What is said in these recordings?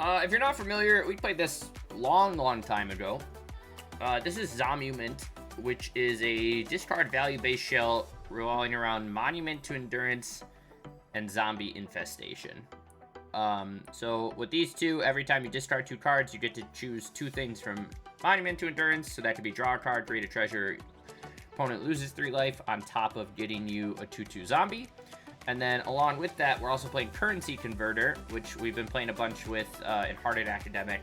If you're not familiar, we played this long time ago. This is Zomument, which is a discard value-based shell revolving around Monument to Endurance and Zombie Infestation. So with these two, every time you discard 2 cards, you get to choose 2 things from Monument to Endurance. So that could be draw a card, create a treasure, opponent loses 3 life on top of getting you a 2/2 zombie. And then along with that, we're also playing Currency Converter, which we've been playing a bunch with in Hearted Academic.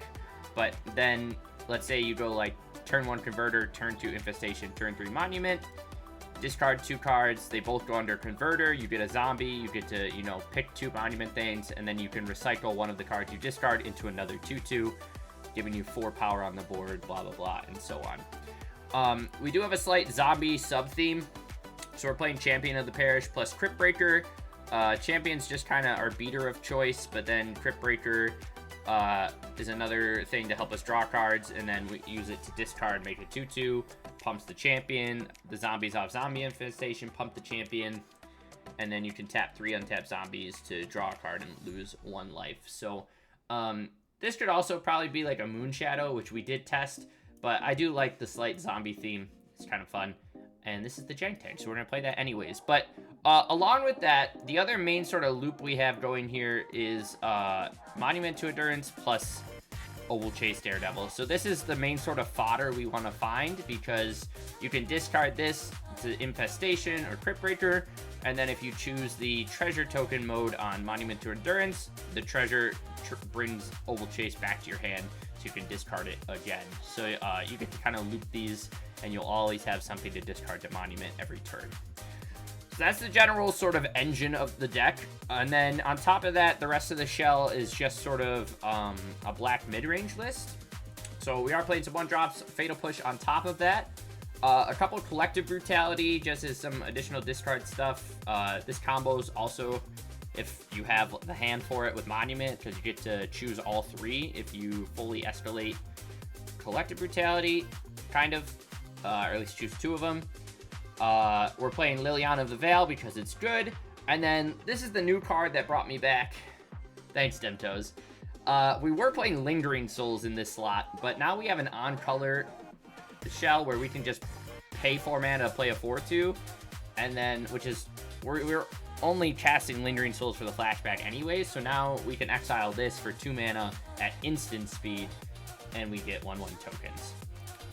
But then, let's say you go like turn 1 Converter, turn 2 Infestation, turn 3 Monument, discard 2 cards, they both go under Converter, you get a zombie, you get to, you know, pick 2 Monument things, and then you can recycle one of the cards you discard into another 2/2, giving you 4 power on the board, blah blah blah, and so on. We do have a slight zombie sub-theme. So we're playing Champion of the Parish plus Crypt Breaker. Champion's just kind of our beater of choice, but then Crypt Breaker is another thing to help us draw cards, and then we use it to discard, make a 2/2, pumps the champion, the zombies off Zombie Infestation, pump the champion, and then you can tap 3 untapped zombies to draw a card and lose 1 life. So this could also probably be like a Moon Shadow, which we did test, but I do like the slight zombie theme. It's kind of fun. And this is the Jank Tank, so we're going to play that anyways. But along with that, the other main sort of loop we have going here is Monument to Endurance plus Oval Chase Daredevil. So this is the main sort of fodder we want to find, because you can discard this to Infestation or Crypt Breaker, and then if you choose the Treasure Token mode on Monument to Endurance, the treasure brings Oval Chase back to your hand, so you can discard it again. So you get to kind of loop these, and you'll always have something to discard to Monument every turn. So that's the general sort of engine of the deck. And then on top of that, the rest of the shell is just sort of a black mid-range list. So we are playing some 1-drops, Fatal Push on top of that. A couple Collective Brutality, just as some additional discard stuff. This combo is also, if you have the hand for it with Monument, because you get to choose all 3 if you fully escalate Collective Brutality, kind of. Or at least choose 2 of them. We're playing Liliana of the Veil because it's good. And then this is the new card that brought me back. Thanks, Demtoes. We were playing Lingering Souls in this slot, but now we have an on-color shell where we can just pay 4 mana to play a 4/2. And then, which is, we're only casting Lingering Souls for the flashback anyway, so now we can exile this for 2 mana at instant speed, and we get 1/1 tokens.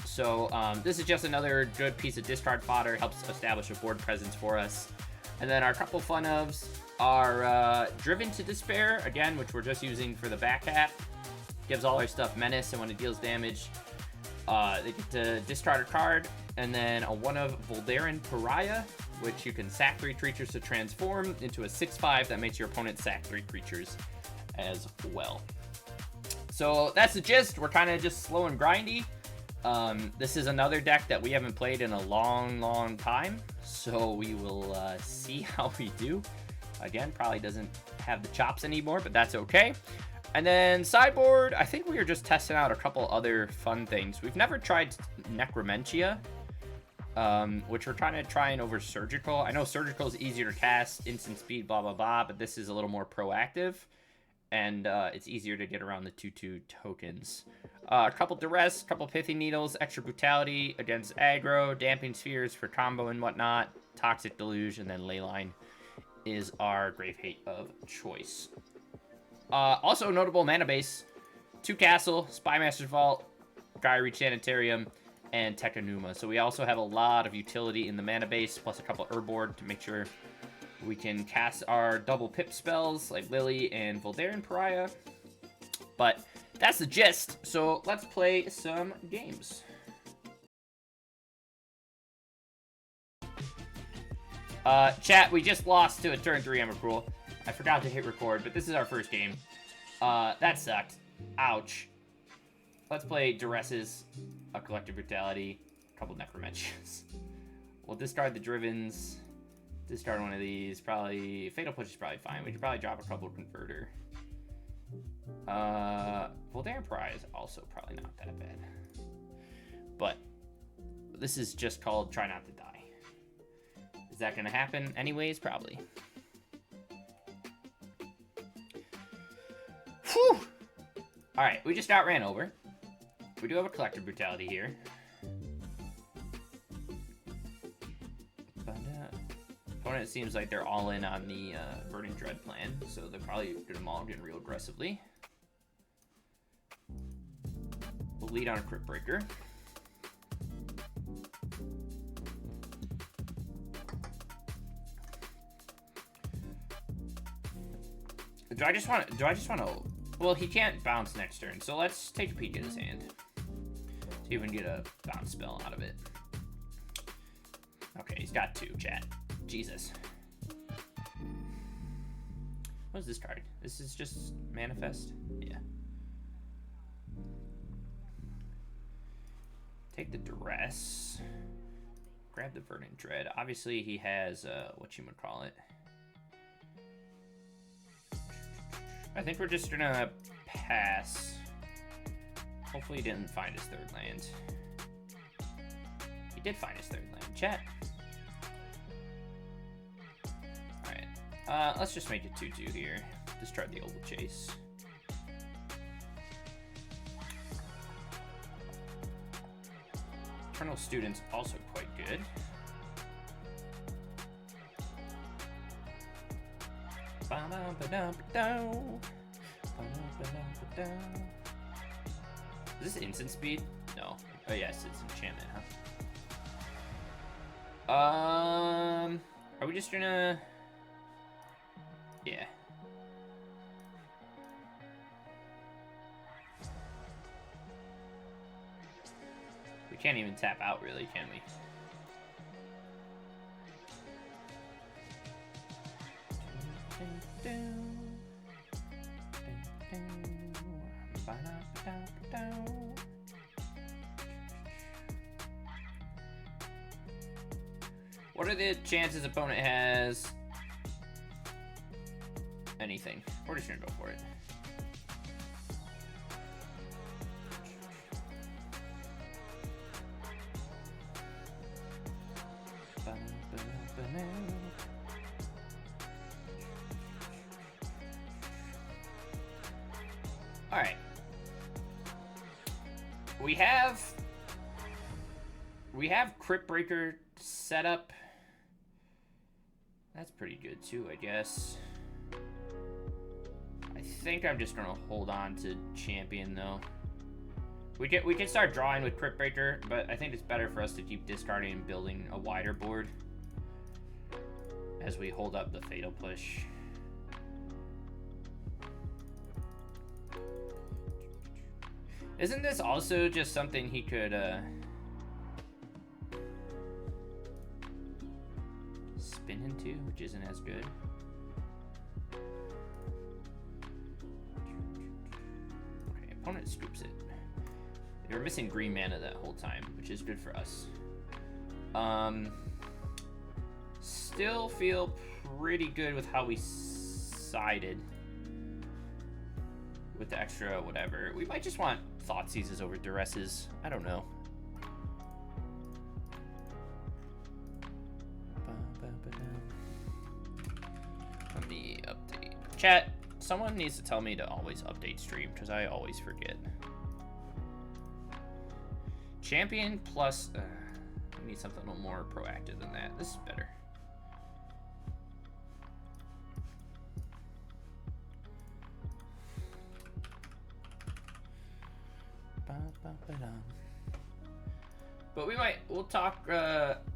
So this is just another good piece of discard fodder, helps establish a board presence for us. And then our couple fun ofs are Driven to Despair, again, which we're just using for the back half. Gives all our stuff Menace, and when it deals damage, they get to discard a card. And then a 1 of Voldaren Pariah, which you can sack 3 creatures to transform into a 6/5 that makes your opponent sack 3 creatures as well. So that's the gist. We're kind of just slow and grindy. This is another deck that we haven't played in a long time, so we will see how we do. Again, probably doesn't have the chops anymore, but that's okay. And then sideboard, I think we are just testing out a couple other fun things. We've never tried Necromentia, which we're trying to try and over Surgical. I know Surgical is easier to cast, instant speed, blah blah blah, but this is a little more proactive, and it's easier to get around the 2/2 tokens. A couple Duress, couple Pithy Needles, extra Brutality against aggro, Damping Spheres for combo and whatnot, Toxic Deluge, and then Leyline is our Grave Hate of choice. Also notable mana base, 2 Castle, Spymaster's Vault, Gaia Reach Sanitarium, and Tekanuma. So we also have a lot of utility in the mana base, plus a couple Urboard to make sure we can cast our double pip spells like Lily and Voldaren Pariah. But that's the gist, so let's play some games. Chat, we just lost to a turn 3 Emrakul. I forgot to hit record, but this is our first game. That sucked. Ouch. Let's play Duresses, a Collective Brutality, a couple Necromentias. We'll discard the Drivens, discard one of these, probably, Fatal Push is probably fine. We could probably drop a couple Converter. Voldaren Pariah is also probably not that bad. But this is just called Try Not to Die. Is that going to happen anyways? Probably. Whew! Alright, we just outran over. We do have a collective brutality here. But, opponent seems like they're all in on the Burning Dread plan, so they're probably gonna maul in real aggressively. We'll lead on a Crypt Breaker. Do I just want to... Well, he can't bounce next turn, so let's take a peek at his hand. See if we can get a bounce spell out of it. Okay, he's got 2, chat. Jesus. What is this card? This is just Manifest? Yeah. Take the Duress. Grab the Verdant Dread. Obviously, he has, whatchamacallit. I think we're just gonna pass. Hopefully he didn't find his 3rd land. He did find his 3rd land. Chat. Alright. Let's just make it 2-2 here. Discard the Oval Chase. Eternal Student's also quite good. Is this instant speed? No. Oh yes, it's enchantment, huh? Are we just gonna... Yeah. We can't even tap out, really, can we? What are the chances opponent has anything? We're just gonna go for it. All right. We have Crypt Breaker set up. That's pretty good too, I guess. I think I'm just gonna hold on to Champion though. We can start drawing with Crypt Breaker, but I think it's better for us to keep discarding and building a wider board as we hold up the Fatal Push. Isn't this also just something he could spin into, which isn't as good? Okay, opponent scoops it. They were missing green mana that whole time, which is good for us. Still feel pretty good with how we sided with the extra whatever. We might just want Thought Seizes over Duresses. I don't know. Let me update. Chat, someone needs to tell me to always update stream, because I always forget. Champion plus... I need something a little more proactive than that. This is better. But we'll talk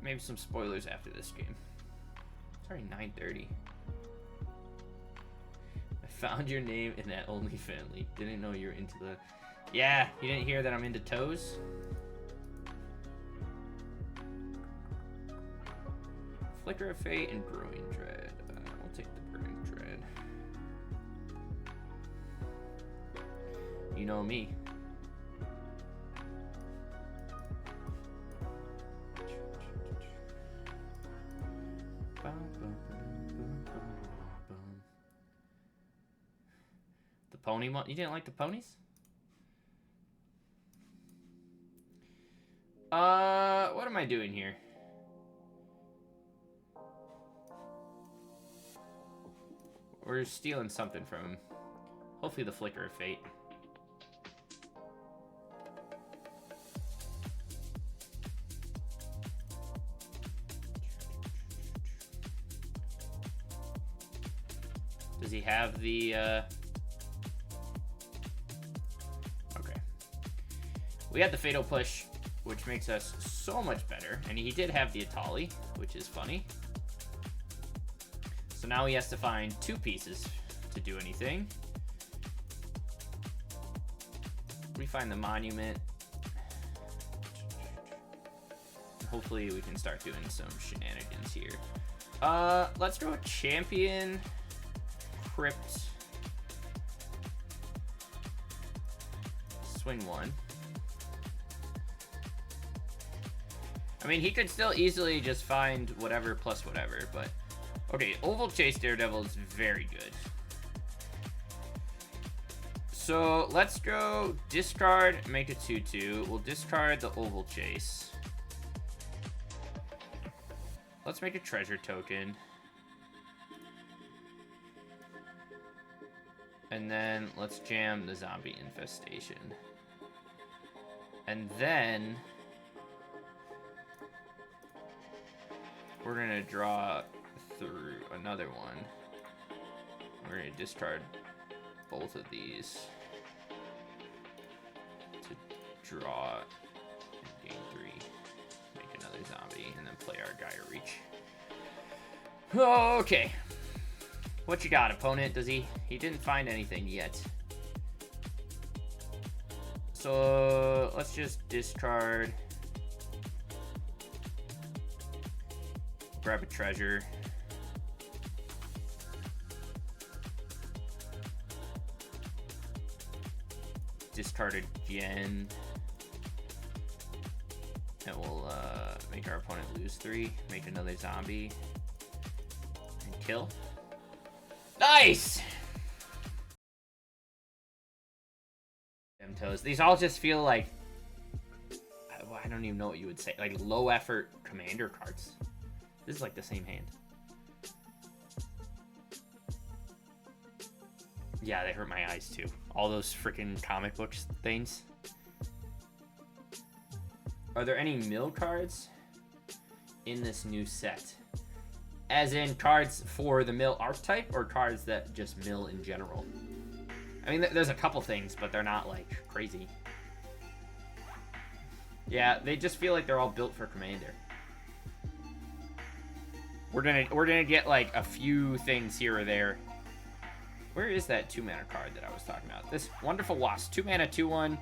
maybe some spoilers after this game. It's already 9:30. I found your name in that Only Family. Didn't know you were into the... Yeah, you didn't hear that I'm into toes? Flicker of Fate and Brewing Dread. I'll take the Brewing Dread. You know me. The pony one? You didn't like the ponies? What am I doing here? We're stealing something from him. Hopefully the Flicker of Fate. Does he have the, Okay. We had the Fatal Push, which makes us so much better. And he did have the Atali, which is funny. So now he has to find 2 pieces to do anything. We find the Monument. Hopefully we can start doing some shenanigans here. Let's go Champion, Crypt, swing 1. I mean, he could still easily just find whatever plus whatever, but... Okay, Oval Chase Daredevil is very good. So, let's go discard, make a 2/2. We'll discard the Oval Chase. Let's make a treasure token. And then let's jam the Zombie Infestation. And then we're gonna draw through another one. We're gonna discard both of these to draw and gain 3. Make another zombie and then play our Gaia Reach. Okay. What you got, opponent? Does he didn't find anything yet. So let's just discard. Grab a treasure. Discard again. And we'll make our opponent lose 3. Make another zombie. And kill. Nice! Damn toes. These all just feel like... I don't even know what you would say. Like low effort commander cards. This is like the same hand. Yeah, they hurt my eyes too. All those freaking comic books things. Are there any mill cards in this new set? As in cards for the mill archetype or cards that just mill in general? I mean, there's a couple things, but they're not like crazy. Yeah, they just feel like they're all built for commander. We're gonna get like a few things here or there. Where is that 2-mana card that I was talking about? This Wonderful Wasp, 2-mana, 2/1.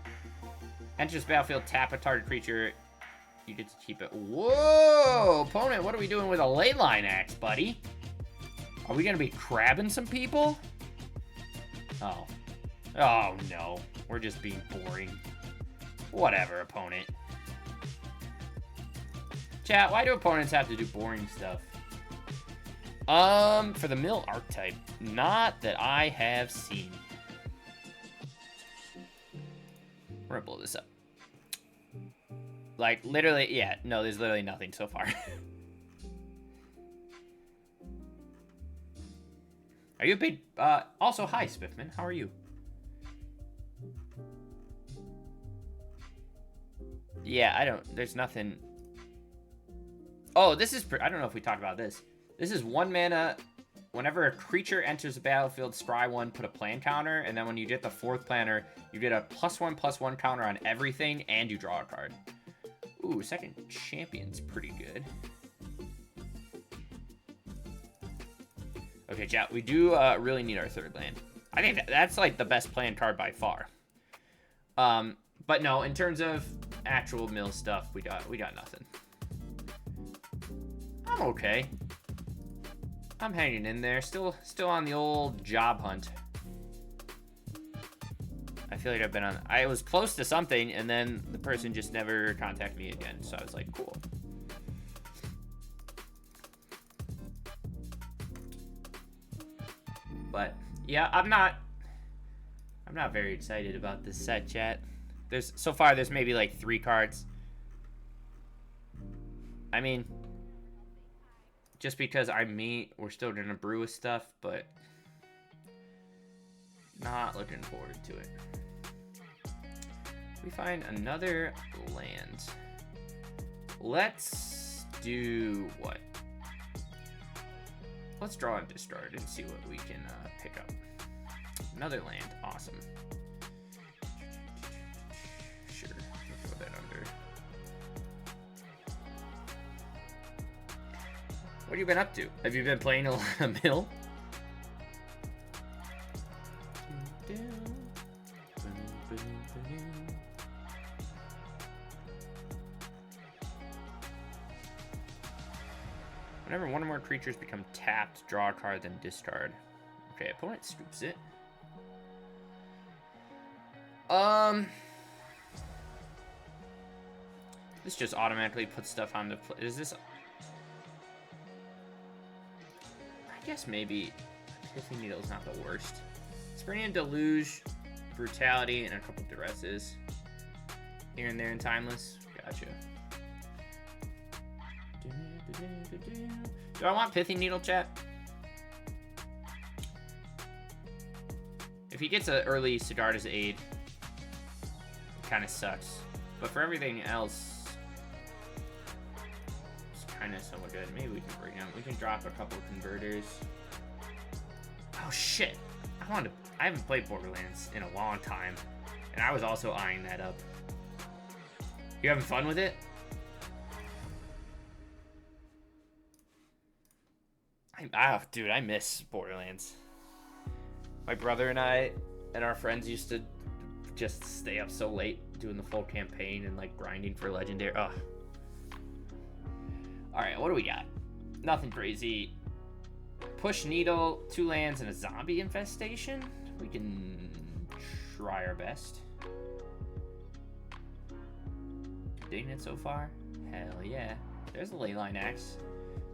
Enters battlefield, tap a target creature. You get to keep it. Whoa, opponent, what are we doing with a Leyline Axe, buddy? Are we gonna be crabbing some people? Oh. Oh no, we're just being boring. Whatever, opponent. Chat, why do opponents have to do boring stuff? For the mill archetype, not that I have seen. We're gonna blow this up. Like, literally, yeah, no, there's literally nothing so far. Are you a big, also, hi, Spiffman, how are you? Yeah, there's nothing. Oh, this is, I don't know if we talked about this. This is 1 mana. Whenever a creature enters the battlefield, scry 1, put a plan counter, and then when you get the 4th planner, you get a +1/+1 counter on everything, and you draw a card. Ooh, second champion's pretty good. Okay, chat, we do really need our 3rd land. I think that's like the best plan card by far. But no, in terms of actual mill stuff, we got nothing. I'm okay. I'm hanging in there, still on the old job hunt. I feel like I've been on. I was close to something, and then the person just never contacted me again. So I was like, cool. But yeah, I'm not very excited about this set, chat. So far there's maybe like 3 cards. I mean, just because we're still gonna brew with stuff, but not looking forward to it. We find another land. Let's do what? let's draw and discard and see what we can pick up. Another land, awesome. Sure, we'll throw that under. What have you been up to? Have you been playing a lot of Mill? Whenever one or more creatures become tapped, draw a card, then discard. Okay, opponent scoops it. This just automatically puts stuff on the play. Is this? I guess maybe Pithy Needle's not the worst. Spring Deluge, Brutality, and a couple Duresses. Here and there in Timeless. Gotcha. Do I want Pithy Needle, chat? If he gets an early Sigarda's Aid, it kind of sucks. But for everything else, it's kind of somewhat good. Maybe we can bring him. We can drop a couple of converters. Oh shit! I haven't played Borderlands in a long time, and I was also eyeing that up. You having fun with it? Dude, I miss Borderlands. My brother and I and our friends used to just stay up so late doing the full campaign and like grinding for Legendary. Ugh. Alright, what do we got? Nothing crazy. Push Needle, 2 lands, and a zombie infestation. We can try our best. Digging it so far? Hell yeah. There's a Leyline Axe.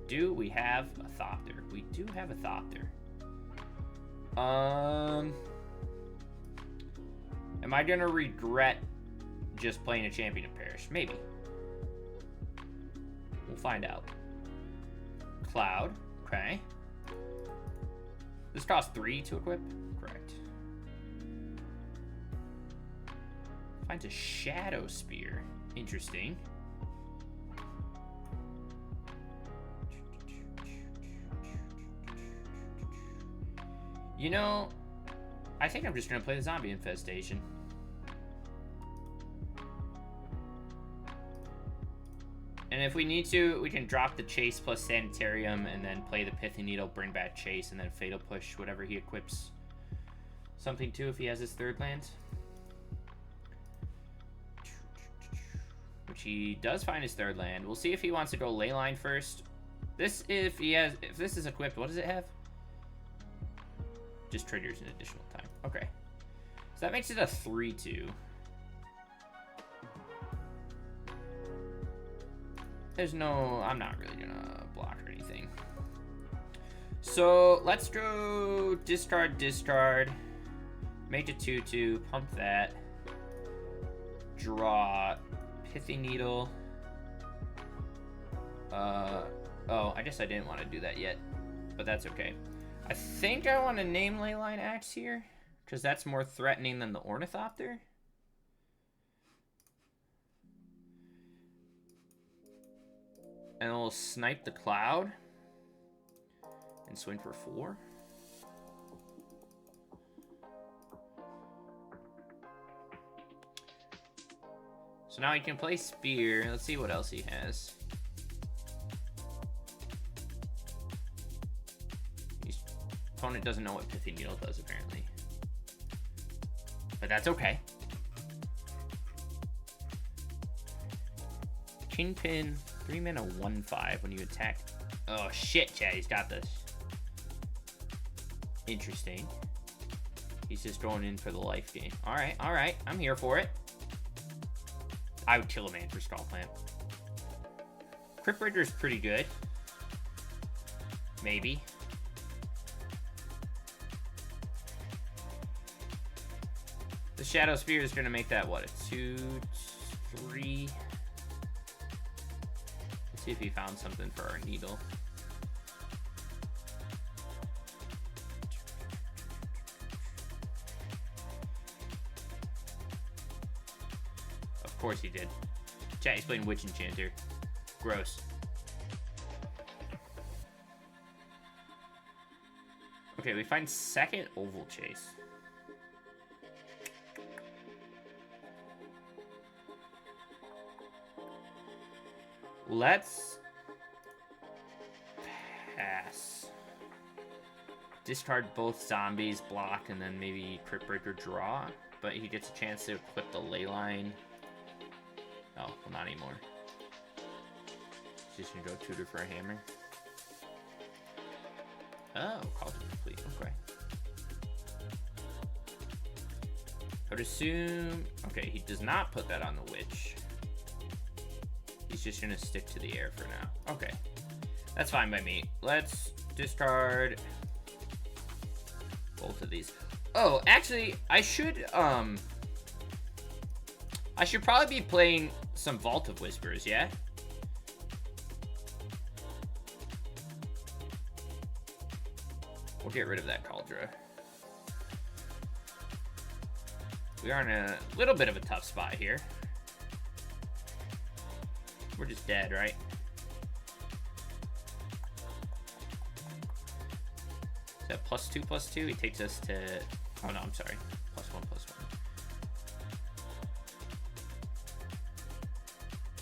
Do we have a Thopter? We do have a Thopter. Am I gonna regret just playing a Champion of Perish? Maybe. We'll find out. Cloud. Okay. This costs 3 to equip? Correct. Finds a Shadow Spear. Interesting. You know, I think I'm just going to play the Zombie Infestation. And if we need to, we can drop the Chase plus Sanitarium and then play the Pithy Needle, bring back Chase, and then Fatal Push whatever he equips something to if he has his 3rd land. Which he does find his 3rd land. We'll see if he wants to go Leyline first. If this is equipped, what does it have? Just triggers an additional time. Okay. So that makes it a 3-2. I'm not really gonna block or anything. So let's go discard. Make a 2-2, pump that. Draw Pithy Needle. Oh, I guess I didn't want to do that yet, but that's okay. I think I want to name Leyline Axe here, because that's more threatening than the Ornithopter. And we'll snipe the Cloud and swing for 4. So now he can play Spear. Let's see what else he has. Opponent doesn't know what Pithy Needle does, apparently. But that's okay. Kingpin, 3 mana, 1/5 when you attack. Oh shit, Chad, he's got this. Interesting. He's just going in for the life gain. Alright, I'm here for it. I would kill a man for Skull Plant. Crypt Breaker's pretty good. Maybe. The Shadow Spear is going to make that, what, a 2-3? Let's see if he found something for our Needle. Of course he did. Chat, he's playing Witch Enchanter. Gross. Okay, we find second oval chase. Let's pass. Discard both zombies, block, and then maybe Crypt Breaker draw. But he gets a chance to equip the ley line. Oh, well, not anymore. He's just gonna go tutor for a hammer. Oh, called it complete. Okay. I would assume. Okay, he does not put that on the witch. He's just gonna stick to the air for now. Okay, that's fine by me. Let's discard both of these. Oh, actually, I should probably be playing some Vault of Whispers, yeah? We'll get rid of that Cauldra. We are in a little bit of a tough spot here. We're just dead, right? Is that +2/+2? He takes us to... Oh, no, I'm sorry. +1/+1.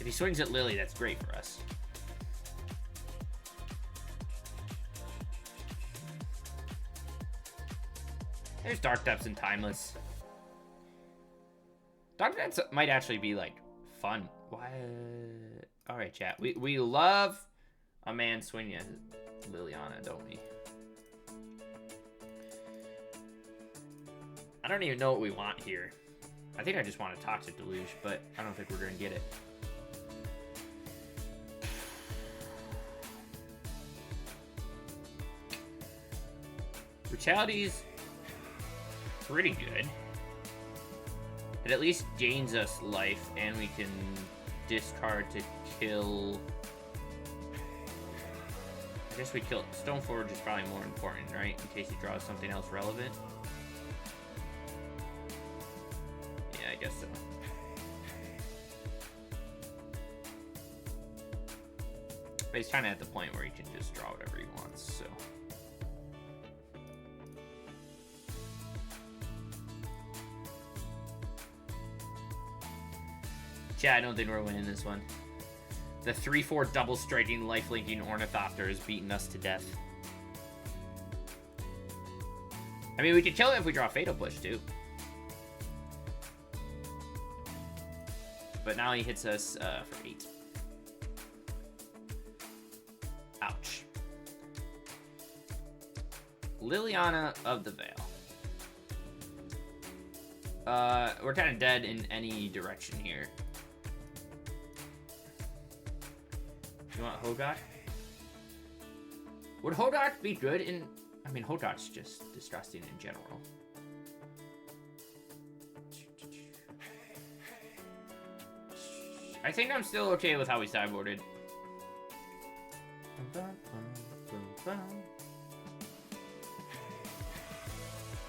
If he swings at Lily, that's great for us. There's Dark Depths and Timeless. Dark Depths might actually be, like, fun. Why? Alright, chat. We love a man swinging at Liliana, don't we? I don't even know what we want here. I think I just want a Toxic Deluge, but I don't think we're going to get it. Brutality's pretty good. It at least gains us life, and we can discard to kill... I guess we kill... Stoneforge is probably more important, right? In case he draws something else relevant. Yeah, I guess so. But he's kind of at the point where he can just draw whatever he wants, so... Yeah, I don't think we're winning this one. The 3/4 double striking, life linking Ornithopter has beaten us to death. I mean, we could kill it if we draw Fatal Push too. But now he hits us for 8. Ouch. Liliana of the Veil. We're kind of dead in any direction here. You want Hogak? Would Hogak be good in... I mean, Hogak's just disgusting in general. I think I'm still okay with how we sideboarded.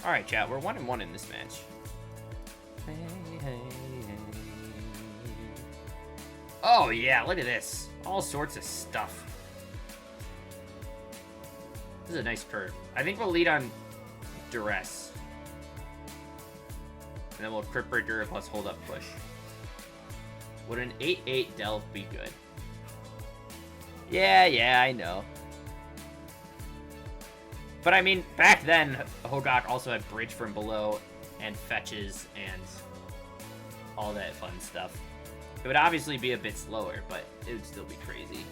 Alright, chat. We're 1-1 in this match. Oh, yeah. Look at this. All sorts of stuff. This is a nice curve. I think we'll lead on Duress. And then we'll Crypt Breaker plus Hold Up Push. Would an 8/8 Delve be good? Yeah, I know. But I mean, back then, Hogak also had Bridge from Below and Fetches and all that fun stuff. It would obviously be a bit slower, but it would still be crazy.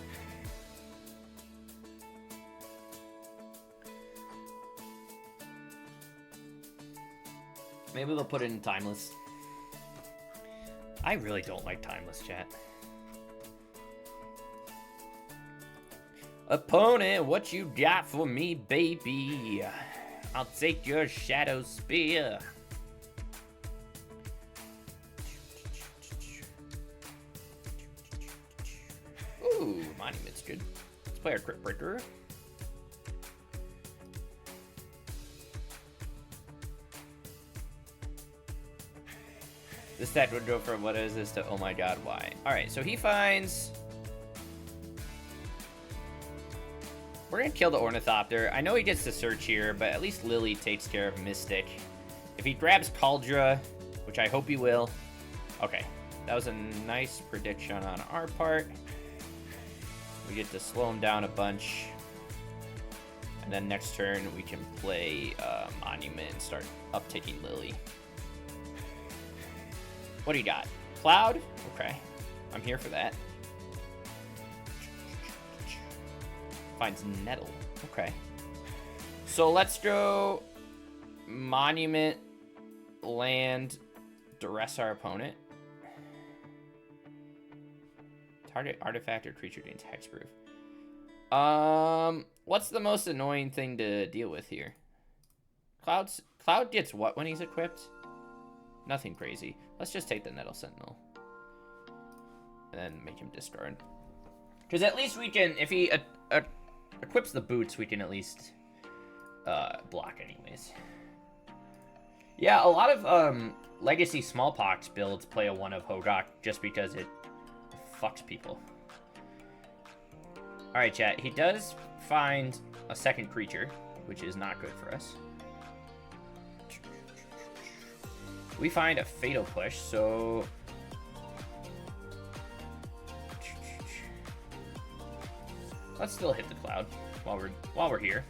Maybe they'll put it in Timeless. I really don't like Timeless, chat. Opponent, what you got for me, baby? I'll take your Shadow Spear. Ooh, Monument's good. Let's play our Crypt Breaker. This deck would go from what is this to oh my god, why? Alright, so he finds... we're gonna kill the Ornithopter. I know he gets to search here, but at least Lily takes care of Mystic. If he grabs Cauldra, which I hope he will. Okay, that was a nice prediction on our part. We get to slow him down a bunch. And then next turn, we can play Monument and start uptaking Lily. What do you got? Cloud? Okay, I'm here for that. Finds Nettle. Okay. So let's go Monument, land, duress our opponent. Target artifact or creature gains hexproof. What's the most annoying thing to deal with here? Cloud gets what when he's equipped? Nothing crazy. Let's just take the Nettle Sentinel. And then make him discard. Because at least we can, if he equips the boots, we can at least block anyways. Yeah, a lot of Legacy Smallpox builds play a 1 of Hogak just because it fucks people. Alright, chat. He does find a second creature, which is not good for us. We find a Fatal Push, so... let's still hit the Cloud while we're here.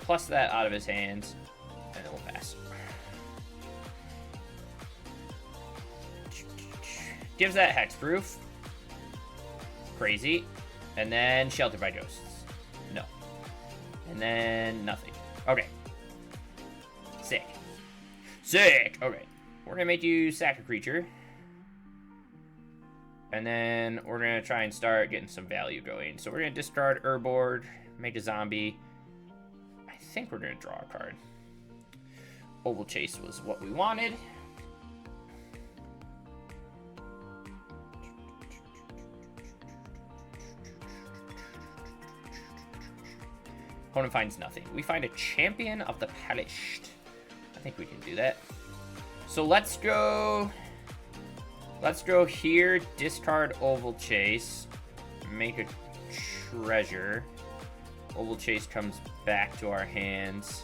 Plus that out of his hands, and then we'll pass. Gives that Hexproof. Crazy. And then Sheltered by Ghosts. No. And then nothing. Okay. Sick. Sick! Okay. We're gonna make you sack a creature. And then we're gonna try and start getting some value going. So we're gonna discard Urborg, make a zombie. I think we're gonna draw a card. Oval Chase was what we wanted. Opponent finds nothing. We find a Champion of the Perished. I think we can do that. So let's go here, discard Oval Chase, make a treasure. Oval Chase comes back to our hands.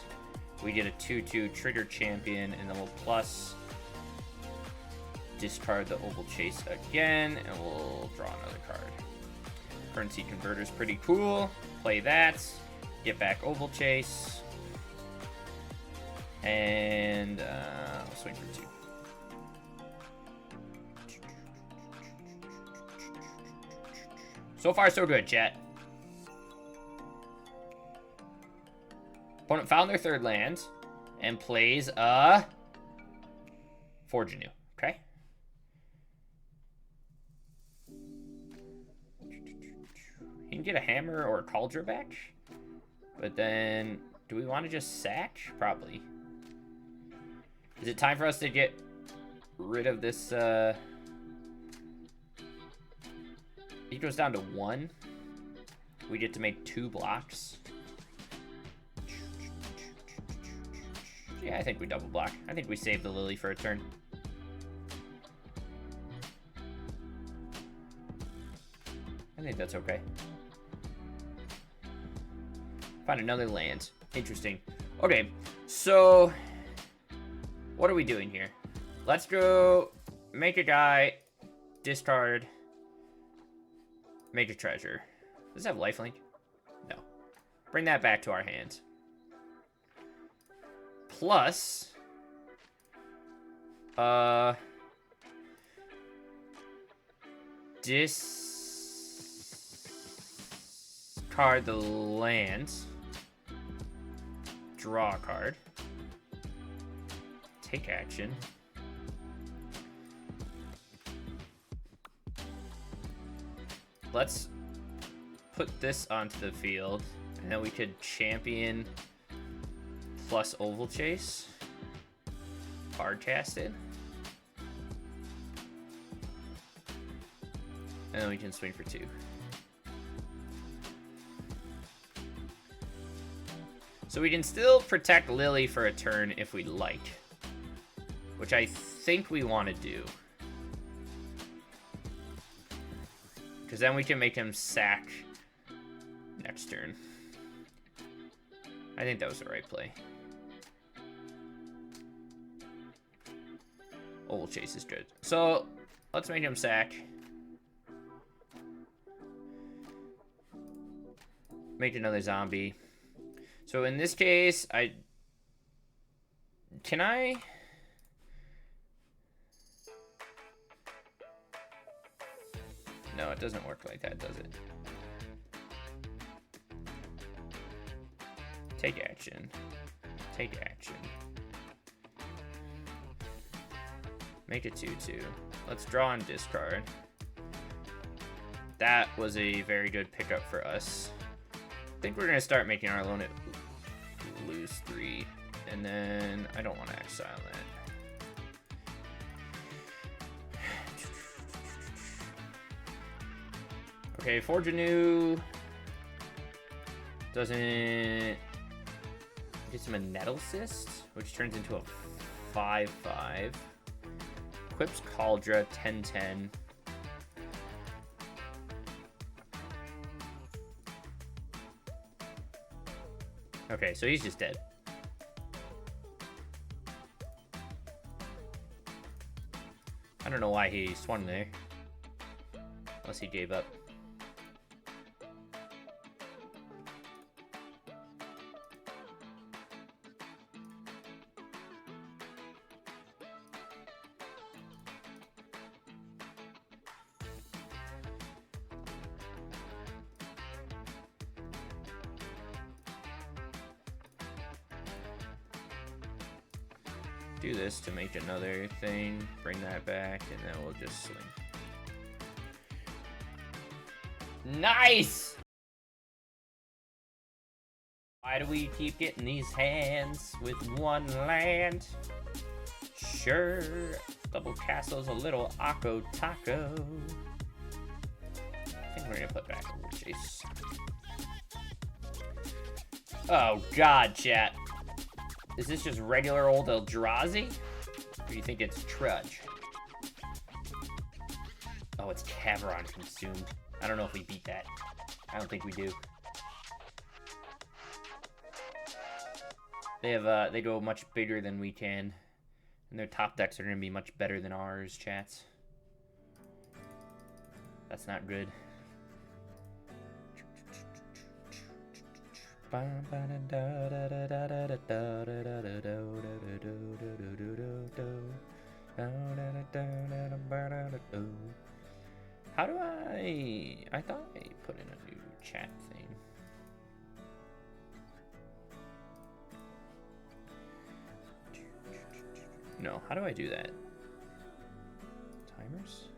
We get a 2/2 trigger champion, and then we'll plus discard the Oval Chase again, and we'll draw another card. Currency Converter is pretty cool. Play that. Get back Oval Chase. And we'll swing for 2. So far, so good, chat. Opponent found their third land and plays a Forge Anew. Okay. He can get a hammer or a Cauldra back. But then, do we want to just sack? Probably. Is it time for us to get rid of this? He goes down to 1. We get to make 2 blocks. Yeah, I think we double block. I think we save the Lily for a turn. I think that's okay. Find another land. Interesting. Okay, so what are we doing here? Let's go make a guy, discard, make a treasure. Does it have lifelink? No. Bring that back to our hand. Plus, discard the lands. Draw a card. Take action. Let's put this onto the field, and then we could champion plus Oval Chase. Hard casted. And then we can swing for 2. So we can still protect Lily for a turn if we'd like. Which I think we want to do. Because then we can make him sack next turn. I think that was the right play. Old Chase is good. So, let's make him sack. Make another zombie. So in this case, can I? No, it doesn't work like that, does it? Take action. Take action. Make it 2/2. Let's draw and discard. That was a very good pickup for us. I think we're gonna start making our opponent lose 3, and then I don't want to exile that. Okay, Forge Anew doesn't gets him a Nettle Cyst, which turns into a 5/5. Equips Cauldra 10/10. Okay, so he's just dead. I don't know why he swung there. Unless he gave up. Do this to make another thing, bring that back, and then we'll just swing. Nice! Why do we keep getting these hands with one land? Sure, double castle's a little Akko Taco. I think we're gonna put back a chase. Oh god, chat. Is this just regular old Eldrazi? Or do you think it's Trudge? Oh, it's Caveron consumed. I don't know if we beat that. I don't think we do. They go much bigger than we can. And their top decks are gonna be much better than ours, chats. That's not good. How do I thought I put in a new chat thing. No, how do I do that? Timers?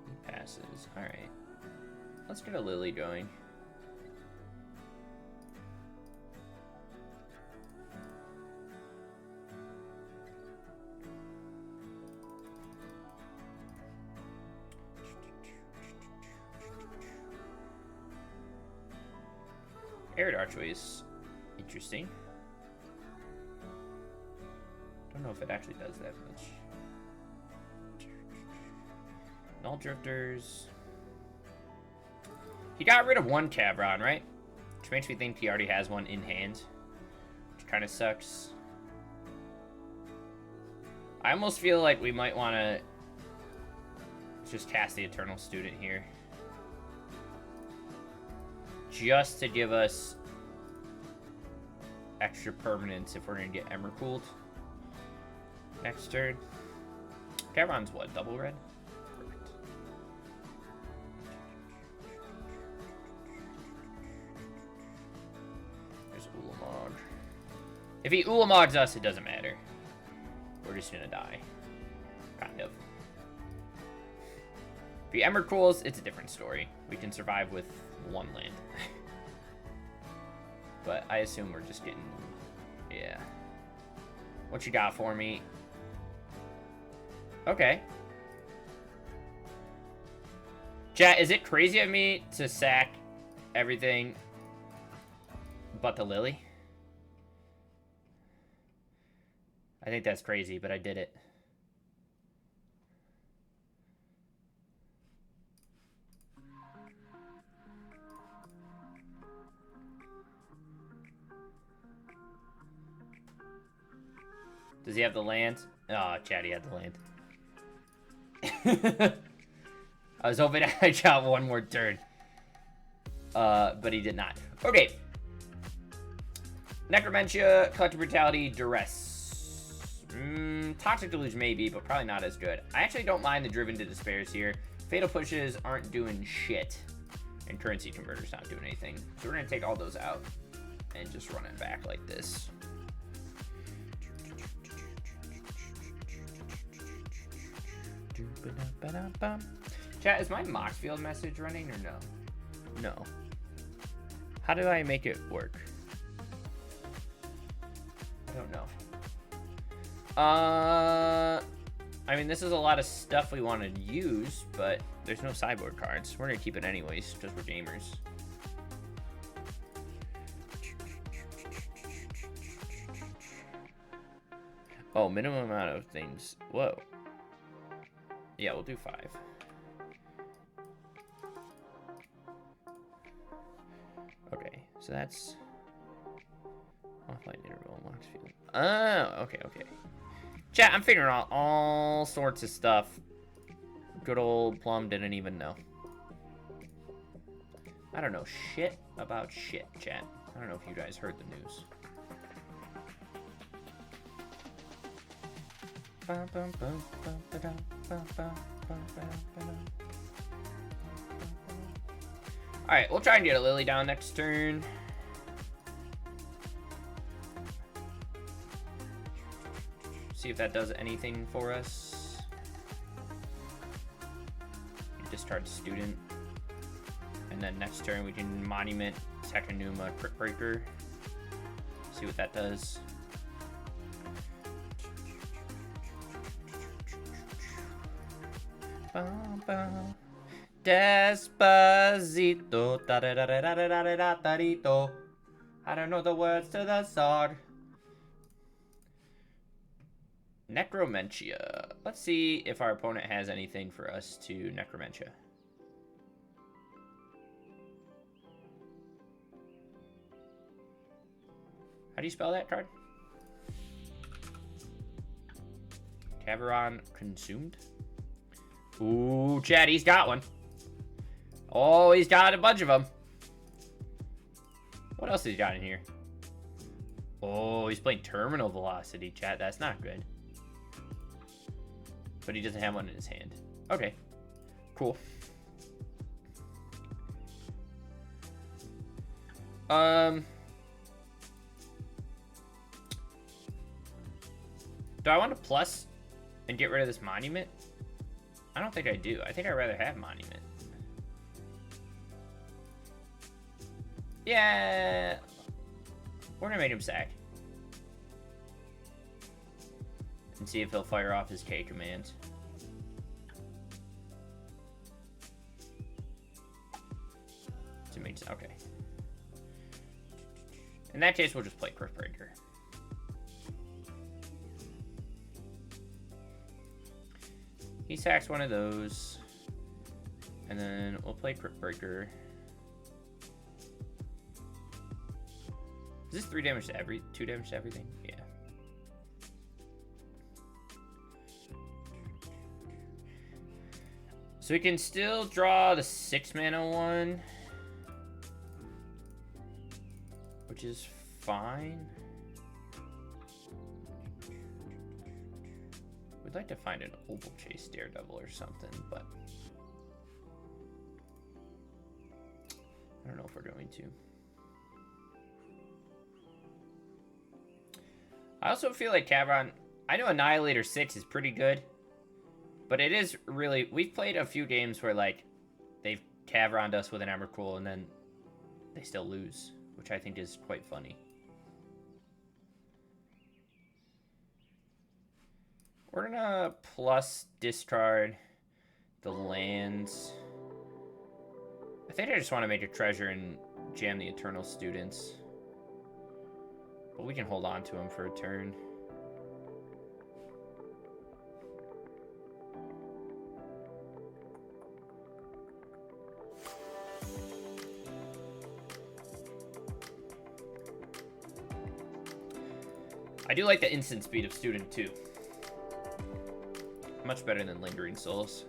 He passes. Alright. Let's get a Lily going. Arid Archway is interesting. Don't know if it actually does that much. Null Drifters. He got rid of one Caveron, right? Which makes me think he already has one in hand. Which kind of sucks. I almost feel like we might want to just cast the Eternal Student here. Just to give us extra permanence if we're going to get Emmercooled next turn. Caveron's what, double red? Perfect. There's Ulamog. If he Ulamogs us, it doesn't matter. We're just going to die. Kind of. If he Emmercools, it's a different story. We can survive with one land. But I assume we're just getting... Yeah. What you got for me? Okay. Chat, is it crazy of me to sack everything but the Lily? I think that's crazy, but I did it. Does he have the land? Oh, Chad, he had the land. I was hoping I shot one more turn. But he did not. Okay. Necromentia, Collective Brutality, Duress. Toxic Deluge maybe, but probably not as good. I actually don't mind the Driven to Despairs here. Fatal Pushes aren't doing shit. And Currency Converter's not doing anything. So we're going to take all those out and just run it back like this. Chat, is my Moxfield message running or no? No. How do I make it work? I don't know. I mean, this is a lot of stuff we want to use, but there's no sideboard cards. We're gonna keep it anyways, because we're gamers. Oh, minimum amount of things. Whoa. Yeah, we'll do 5. Okay, so that's offline interval Moxfield. Oh, okay, okay. Chat, I'm figuring out all sorts of stuff. Good old Plum didn't even know. I don't know shit about shit, chat. I don't know if you guys heard the news. Alright, we'll try and get a Lily down next turn. See if that does anything for us. Discard Student. And then next turn we can Monument, Technonuma, Crypt Breaker. See what that does. Despacito, da da da da da da da da da da. I don't know the words to the song. Necromentia. Let's see if our opponent has anything for us to Necromentia. How do you spell that card? Caveron Consumed? Ooh, Chad, he's got one. Oh, he's got a bunch of them. What else has he got in here? Oh, he's playing Terminal Velocity, Chad. That's not good. But he doesn't have one in his hand. Okay. Cool. Do I want to plus and get rid of this Monument? I don't think I do. I think I'd rather have Monument. Yeah. We're gonna make him sack. And see if he'll fire off his K command. To make okay. In that case, we'll just play Crypt Breaker. He sacks one of those. And then we'll play Crypt Breaker. Is this 3 damage to 2 damage to everything? Yeah. So we can still draw the 6 mana one, which is fine. We'd like to find an Opal Chase Daredevil or something, but I don't know if we're going to. I also feel like Caveron, I know Annihilator 6 is pretty good, but it is really, we've played a few games where like they've Caveroned us with an Emrakul and then they still lose, which I think is quite funny. We're gonna plus discard the lands. I think I just want to make a treasure and jam the Eternal Students. But we can hold on to him for a turn. I do like the instant speed of Student, too. Much better than Lingering Souls.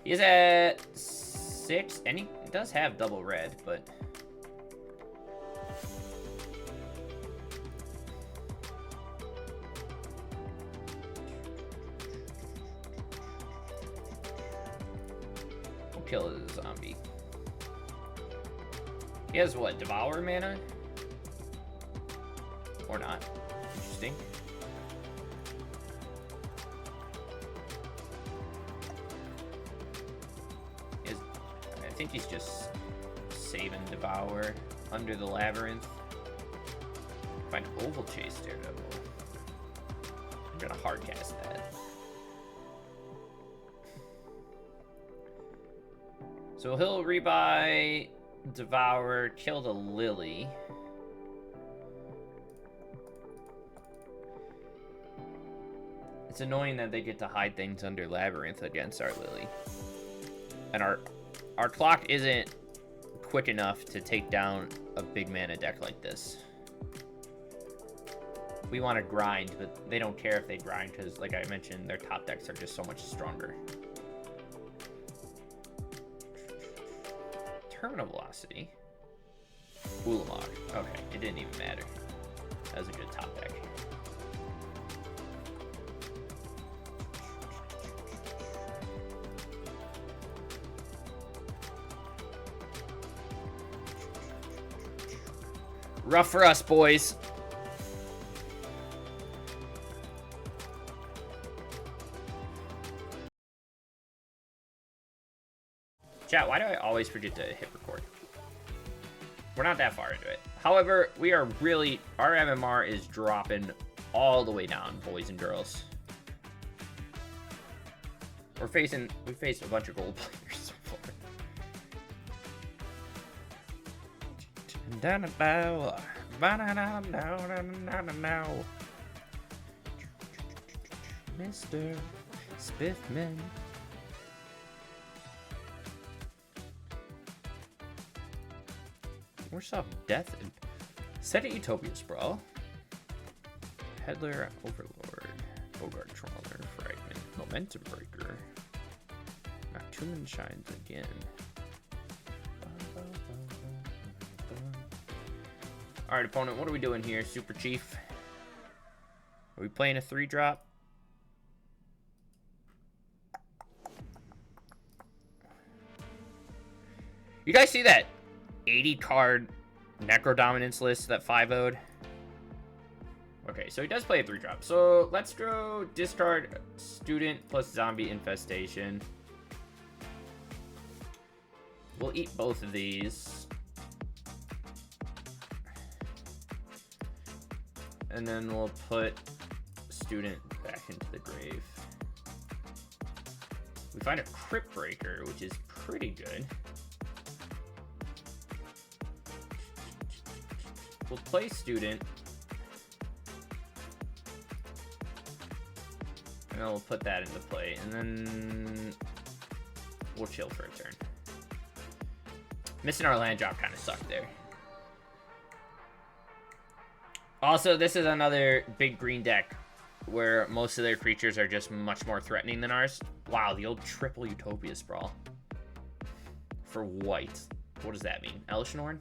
He is at 6, and he does have double red, but... we'll kill the zombie. He has, what, Devour mana? Or not. Interesting. I think he's just saving Devour under the Labyrinth. Find Oval Chase Daredevil. I'm gonna hardcast that. So he'll rebuy Devour, kill the Lily. It's annoying that they get to hide things under Labyrinth against our Lily. And our clock isn't quick enough to take down a big mana deck like this. We want to grind, but they don't care if they grind because, like I mentioned, their top decks are just so much stronger. Terminal Velocity. Ulamog. Okay, it didn't even matter. That was a good top deck. Rough for us, boys. Chat, why do I always forget to hit record? We're not that far into it. However, we are really... our MMR is dropping all the way down, boys and girls. We faced a bunch of gold players so far. Down a bow. Now. Mr. Spiffman. More soft death and set of Utopia Sprawl. Peddler, Overlord, Bogart Trawler, Fragment, Momentum Breaker. Noctumen shines again. Alright, opponent, what are we doing here, Super Chief? Are we playing a 3-drop? You guys see that 80-card Necro Dominance list that 5-0'd? Okay, so he does play a 3-drop. So let's go discard Student plus Zombie Infestation. We'll eat both of these. And then we'll put Student back into the grave. We find a Crypt Breaker, which is pretty good. We'll play Student. And then we'll put that into play. And then we'll chill for a turn. Missing our land drop kind of sucked there. Also, this is another big green deck where most of their creatures are just much more threatening than ours. Wow, the old triple Utopia Sprawl. For white. What does that mean? Elishnorn?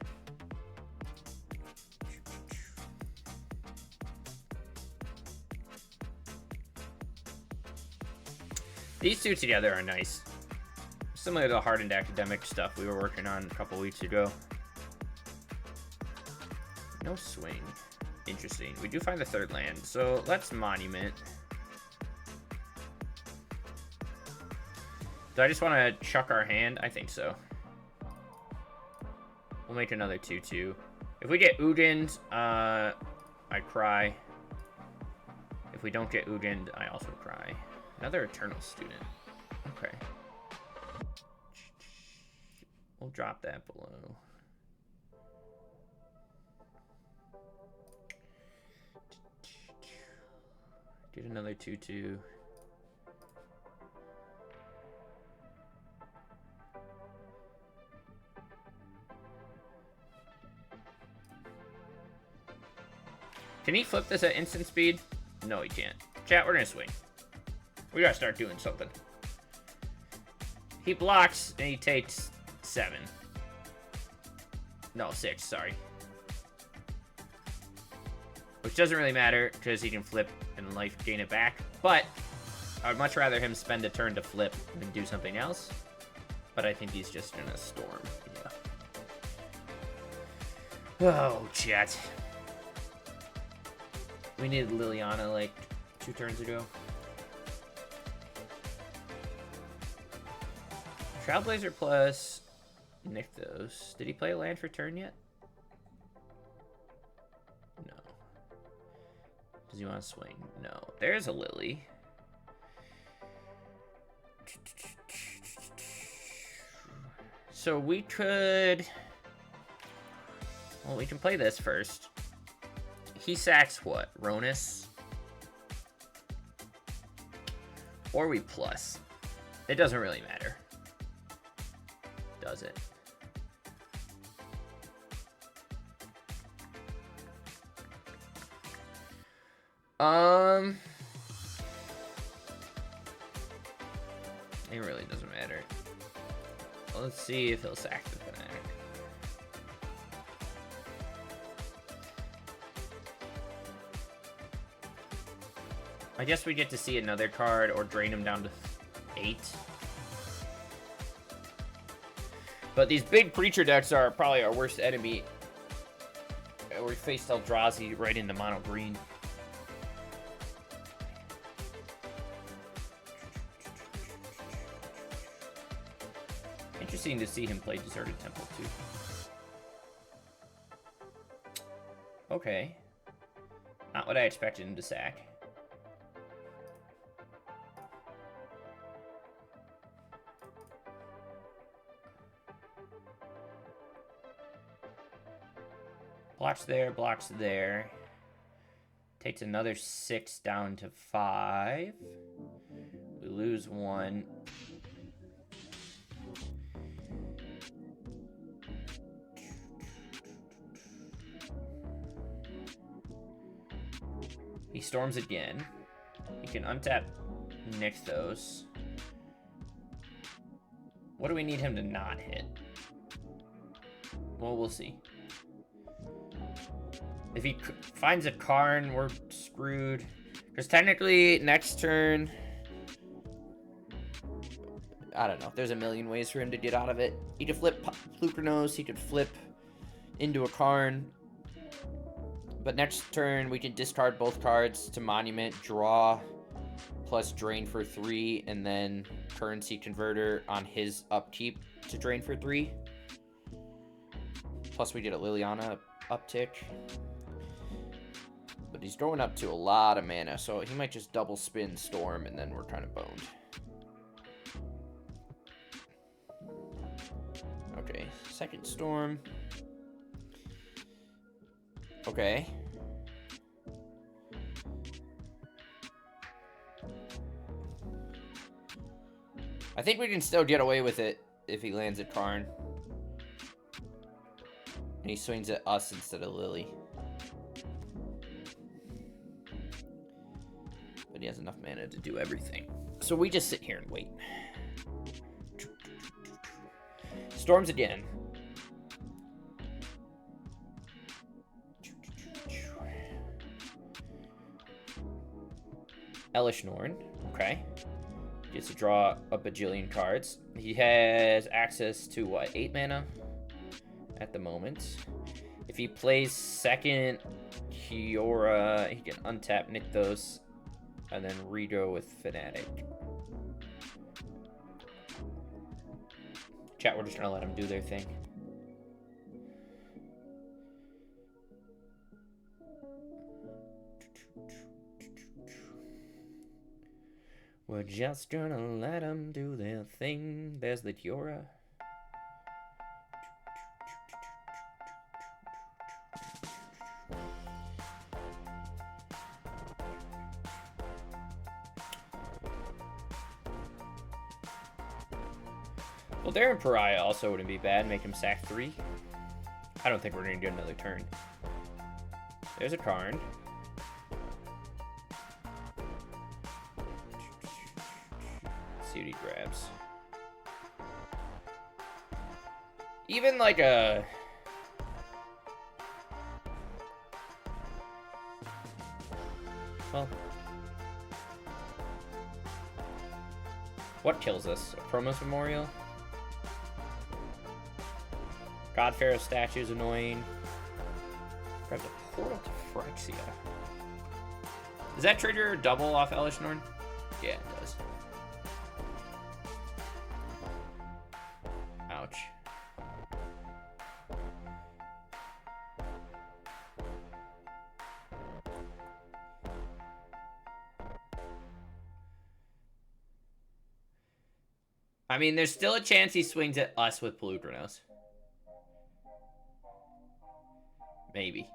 These two together are nice. Similar to the Hardened Academic stuff we were working on a couple weeks ago. No swing. Interesting. We do find the third land, so let's Monument. Do I just want to chuck our hand? I think so. We'll make another 2/2. If we get Ugined, I cry. If we don't get Ugined, I also cry. Another Eternal Student. Okay. We'll drop that below. Get another 2/2. Can he flip this at instant speed? No, he can't. Chat, we're gonna swing. We gotta start doing something. He blocks, and he takes 7. No, 6, sorry. Which doesn't really matter, because he can flip and life gain it back. But I would much rather him spend a turn to flip than do something else. But I think he's just in a storm. Yeah. Oh, chat. We needed Liliana like 2 turns ago. Trailblazer plus Nykthos. Did he play a land for turn yet? No. Does he want to swing? No. There's a Lily. So we could... Well, we can play this first. He sacks what? Ronus? Or we plus. It doesn't really matter. Does it? It really doesn't matter. Let's see if he'll sack the Fnatic. I guess we get to see another card or drain him down to 8. But these big creature decks are probably our worst enemy. We faced Eldrazi right into mono green. Interesting to see him play Deserted Temple too. Okay. Not what I expected him to sack. Blocks there, blocks there. Takes another 6 down to 5. We lose 1. He storms again. He can untap Nykthos. What do we need him to not hit? Well, we'll see. If he finds a Karn, we're screwed. Because technically, next turn... I don't know. There's a million ways for him to get out of it. He could flip Flukernos. He could flip into a Karn. But next turn, we can discard both cards to Monument, draw, plus drain for 3, and then Currency Converter on his upkeep to drain for 3. Plus we get a Liliana uptick. But he's going up to a lot of mana, so he might just double spin Storm, and then we're kind of boned. Okay, second Storm. Okay. I think we can still get away with it if he lands at Karn. And he swings at us instead of Lily. But he has enough mana to do everything. So we just sit here and wait. Storms again. Elish Norn, okay. Gets to draw a bajillion cards. He has access to, what, 8 mana at the moment. If he plays second Kiora, he can untap Nykthos and then redraw with Fnatic. Chat, we're just gonna let them do their thing. We're just gonna let them do their thing. There's the Kiora. Well, Darren Pariah also wouldn't be bad. Make him sack 3. I don't think we're gonna get another turn. There's a Karn. See what he grabs. Even like a... Well... What kills us? A Promos Memorial? God Pharaoh statue is annoying. Grab the Portal to Phyrexia. Does that trigger double off Elish Norn? Yeah, it does. Ouch. I mean, there's still a chance he swings at us with Pelugrinos. Maybe.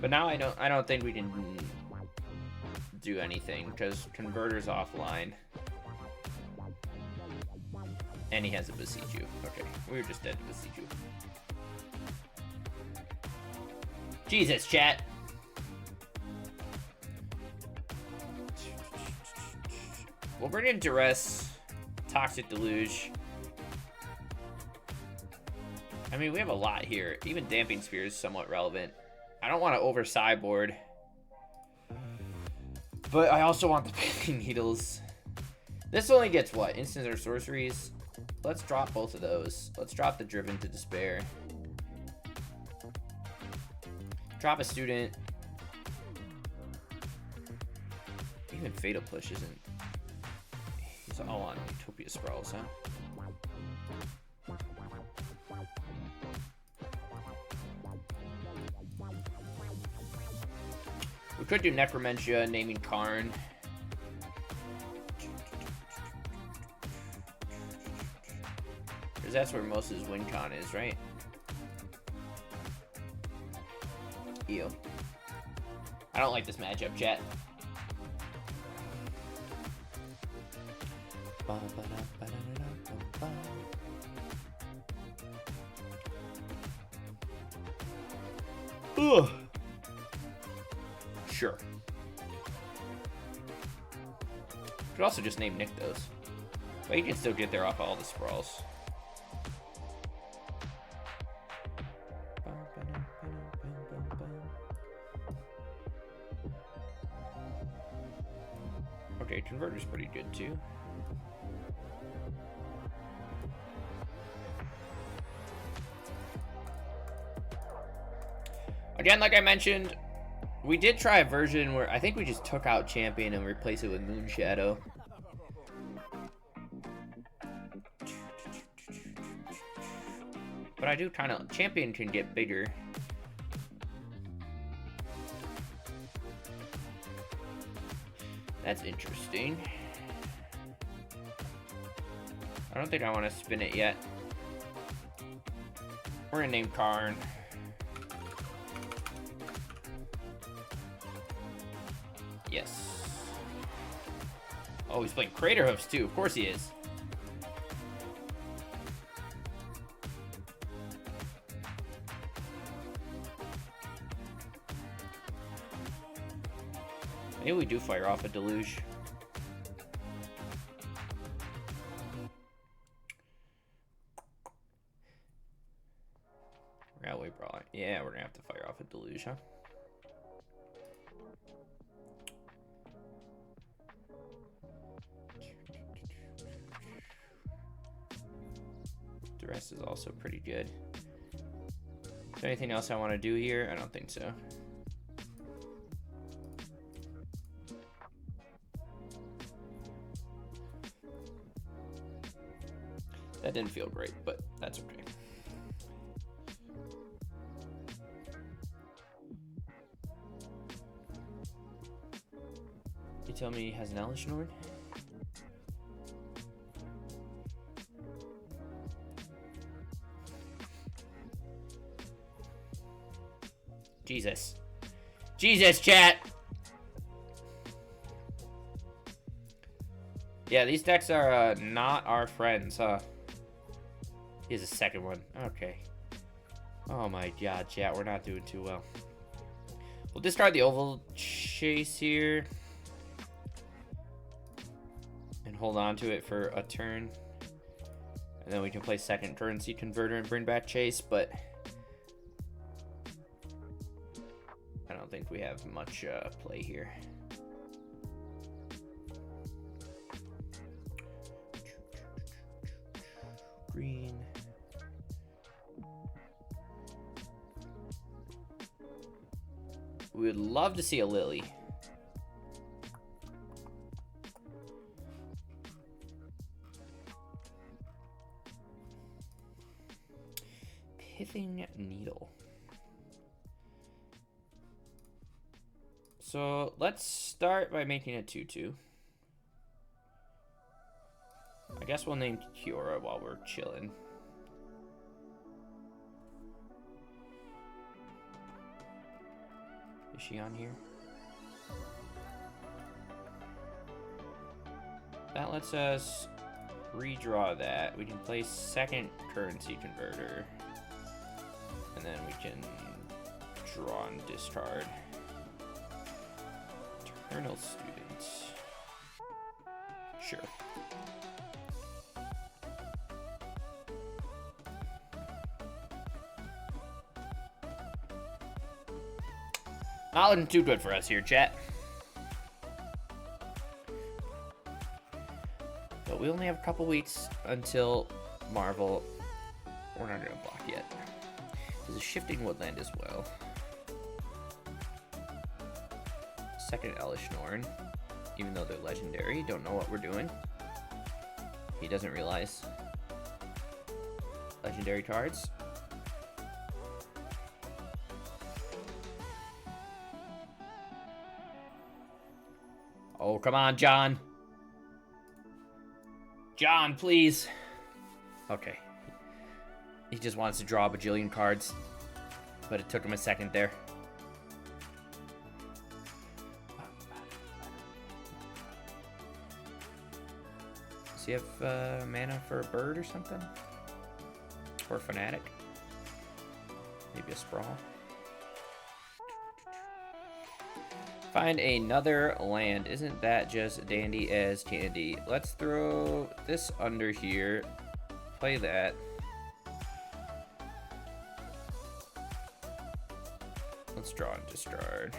But now I don't think we can do anything because Converter's offline. And he has a Besiju. Okay, we were just dead to Besiju. Jesus, chat. We'll bring in Duress, Toxic Deluge. I mean, we have a lot here. Even Damping Spear is somewhat relevant. I don't want to over sideboard. But I also want the Picking Needles. This only gets what? Instants or sorceries? Let's drop both of those. Let's drop the Driven to Despair. Drop a Student. Even Fatal Push isn't... He's all on Utopia Sprawls, huh? We could do Necromentia, naming Karn. Because that's where most of his win con is, right? Ew. I don't like this matchup, chat. Ugh. Sure. Could also just name Nick those. But he can still get there off all the sprawls. Okay, Converter's pretty good too. Again, like I mentioned, we did try a version where I think we just took out Champion and replaced it with Moon Shadow. But I do kind of... Champion can get bigger. That's interesting. I don't think I want to spin it yet. We're gonna name Karn. Yes. Oh, he's playing Crater Hoofs too. Of course he is. Maybe we do fire off a Deluge. Railway Brawler. Yeah, we're gonna have to fire off a Deluge, huh? The rest is also pretty good. Is there anything else I want to do here? I don't think so. That didn't feel great, but that's okay. You tell me he has an Elish Norn? Jesus. Jesus, chat. Yeah, these decks are not our friends, huh? Here's a second one. Okay. Oh my god, chat, we're not doing too well. We'll discard the Oval Chase here. And hold on to it for a turn. And then we can play second currency converter and bring back Chase, but I don't think we have much play here. Green. We would love to see a Lily. Pithing Needle. So let's start by making a 2/2. I guess we'll name Kiora while we're chilling. Is she on here? That lets us redraw that. We can play second currency converter. And then we can draw and discard. Eternal Students. Sure. Not looking too good for us here, chat. But we only have a couple weeks until Marvel. We're not gonna block yet. There's a Shifting Woodland as well. Second Elish Norn. Even though they're legendary, don't know what we're doing. He doesn't realize. Legendary cards. Oh, come on, John. John, please. Okay. He just wants to draw a bajillion cards. But it took him a second there. Does he have mana for a bird or something? Or a Fanatic? Maybe a Sprawl? Find another land. Isn't that just dandy as candy? Let's throw this under here. Play that. Let's draw and discard.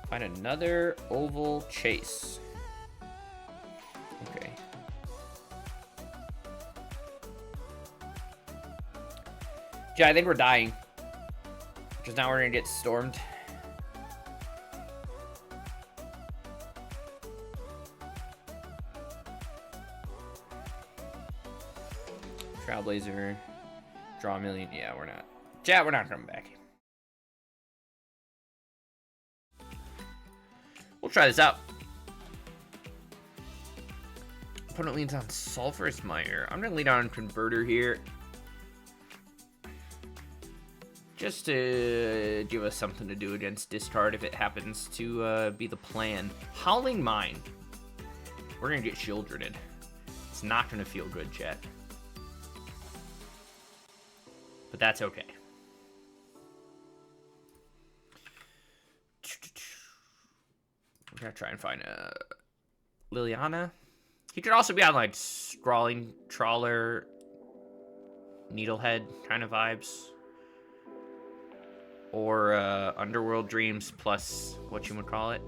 Find another Oval Chase. Okay. Yeah, I think we're dying. Because now we're gonna get stormed. Trailblazer, draw a million. Yeah, we're not. Chat, we're not coming back. We'll try this out. Opponent leans on Sulphurous Mire. I'm gonna lean on Converter here. Just to give us something to do against discard if it happens to be the plan. Howling Mine. We're gonna get shielded. It's not gonna feel good, chat. But that's okay. We're gonna try and find a Liliana. He could also be on like Scrawling Trawler, Needlehead kind of vibes. Or Underworld Dreams plus whatchamacallit.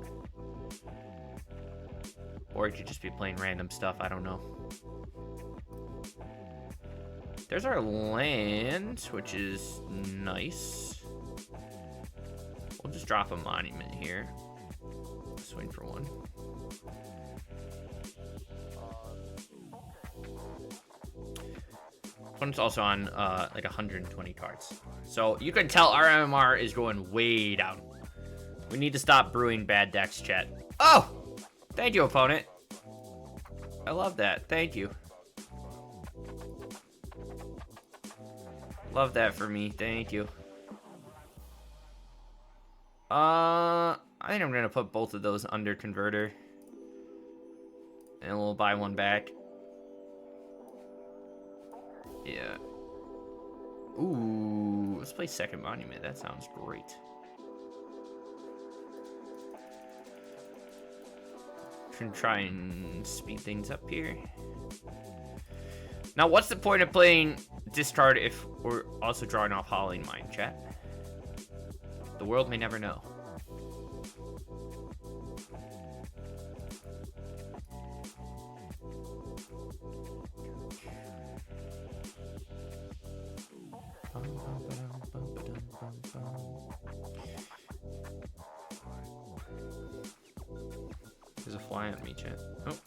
Or he could just be playing random stuff, I don't know. There's our land, which is nice. We'll just drop a monument here. Swing for one. One's also on like 120 cards. So you can tell our MMR is going way down. We need to stop brewing bad decks, chat. Oh! Thank you, opponent. I love that. Thank you. Love that for me. Thank you. I think I'm gonna put both of those under converter. And we'll buy one back. Yeah. Ooh, let's play second monument. That sounds great. Can try and speed things up here. Now, what's the point of playing discard if we're also drawing off Howling Mine, chat? The world may never know. There's a fly on me, chat. Oh,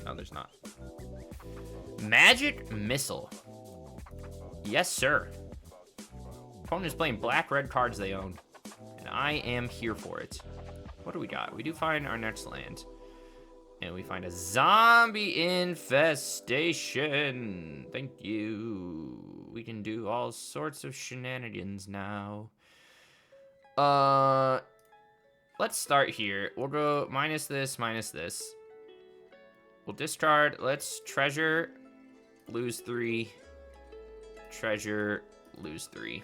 no, there's not. Magic Missile. Yes, sir. Opponent is playing black-red cards they own. And I am here for it. What do we got? We do find our next land. And we find a zombie infestation. Thank you. We can do all sorts of shenanigans now. Let's start here. We'll go minus this, minus this. We'll discard. Let's treasure, lose 3. Treasure, lose 3.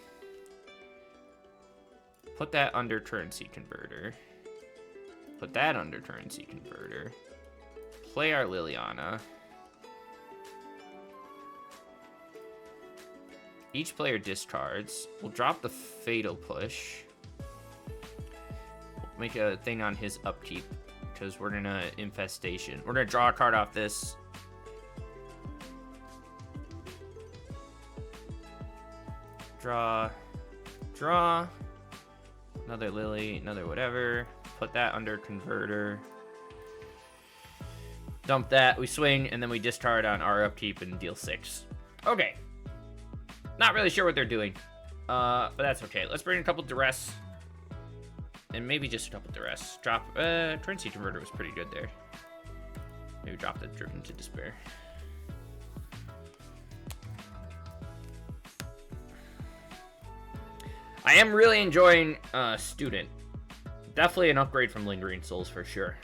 Put that under currency converter. Put that under currency converter. Play our Liliana. Each player discards. We'll drop the Fatal Push. We'll make a thing on his upkeep because we're gonna infestation. We're gonna draw a card off this. Draw. Draw. Another Lily, another whatever. Put that under converter. Dump that, we swing, and then we discard on our upkeep and deal 6. Okay. Not really sure what they're doing. But that's okay. Let's bring a couple duress. And maybe just a couple duress. Drop, currency converter was pretty good there. Maybe drop the Driven to Despair. I am really enjoying Student. Definitely an upgrade from Lingering Souls for sure.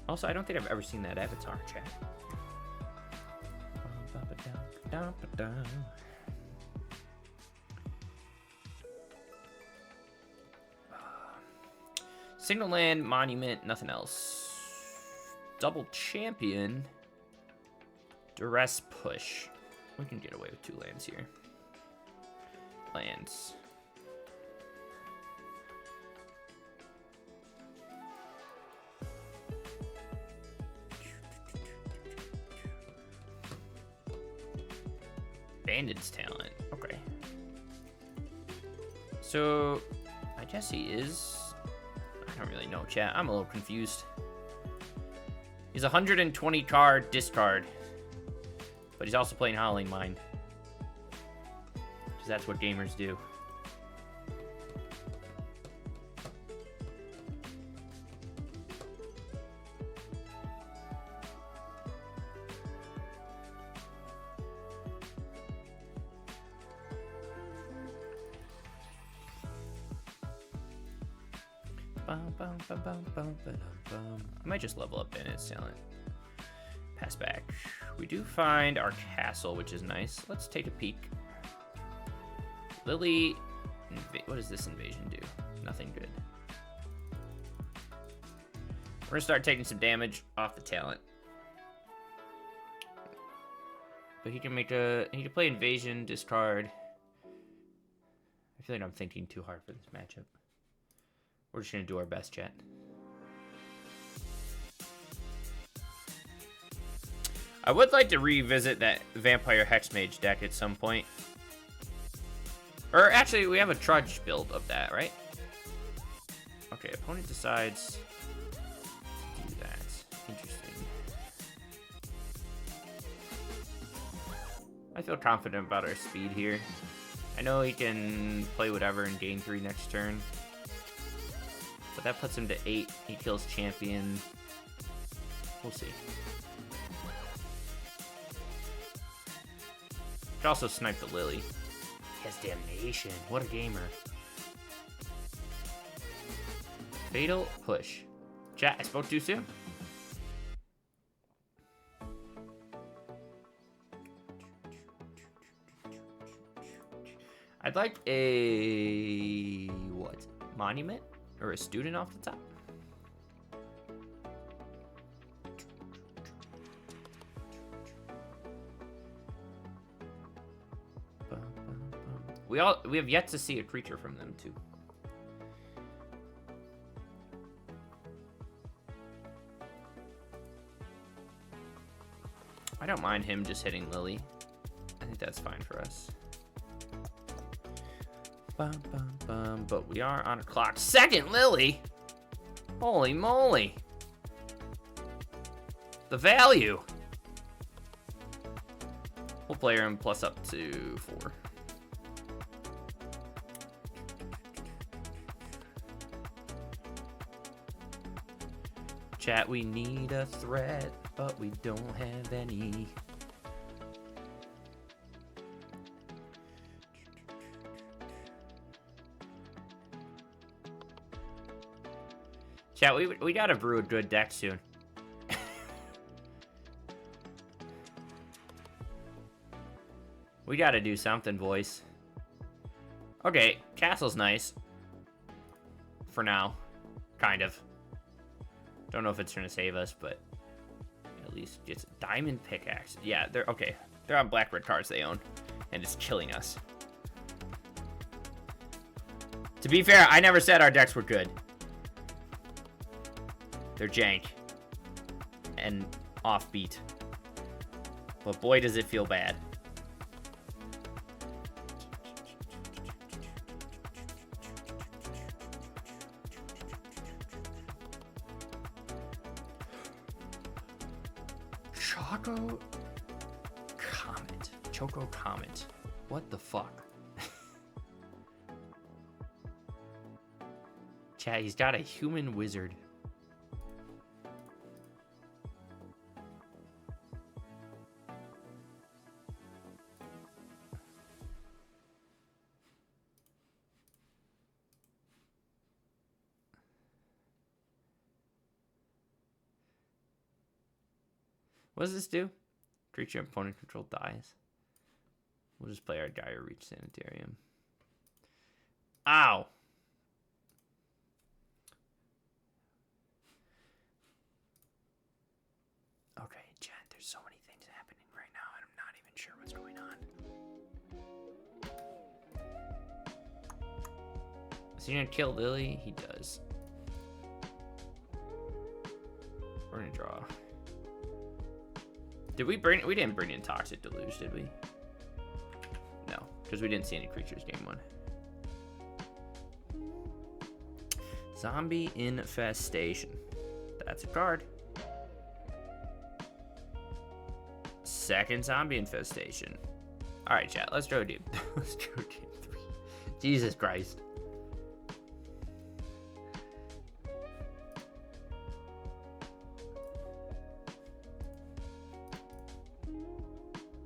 Also, I don't think I've ever seen that avatar, chat. Single land, monument, nothing else. Double champion. Duress push. We can get away with 2 lands here. Lands. Bandit's talent. Okay. So, I guess he is... I don't really know, chat. I'm a little confused. He's 120 card discard. But he's also playing Howling Mine. Because that's what gamers do. I might just level up Bandit's talent. Pass back. We do find our castle, which is nice. Let's take a peek. Lily, what does this invasion do? Nothing good. We're gonna start taking some damage off the talent. But he can make he can play invasion, discard. I feel like I'm thinking too hard for this matchup. We're just gonna do our best, chat. I would like to revisit that Vampire Hexmage deck at some point. Or actually, we have a Trudge build of that, right? Okay, opponent decides to do that. Interesting. I feel confident about our speed here. I know he can play whatever and gain 3 next turn. But that puts him to 8. He kills champion. We'll see. Could also snipe the Lily. He has damnation. What a gamer. Fatal push. Chat, I spoke too soon. I'd like a... what? Monument? Or a student off the top? We have yet to see a creature from them, too. I don't mind him just hitting Lily. I think that's fine for us. But we are on a clock. Second Lily! Holy moly! The value! We'll play him plus up to 4. Chat, we need a threat, but we don't have any. Chat, we gotta brew a good deck soon. We gotta do something, boys. Okay, castle's nice. For now. Kind of. Don't know if it's gonna save us, but at least gets a diamond pickaxe. Yeah, they're okay. They're on black-red cards they own, and it's killing us. To be fair, I never said our decks were good. They're jank and offbeat, but boy does it feel bad. Choco Comet. What the fuck? Chat, he's got a human wizard. What does this do? Creature opponent control dies. We'll just play our Dire Reach Sanitarium. Ow! Okay, chat, there's so many things happening right now, and I'm not even sure what's going on. Is he gonna kill Lily? He does. We're gonna draw. Did we bring... We didn't bring in Toxic Deluge, did we? No, because we didn't see any creatures game 1. Zombie Infestation. That's a card. Second Zombie Infestation. Alright, chat, let's draw deep. Let's draw game 3. Jesus Christ.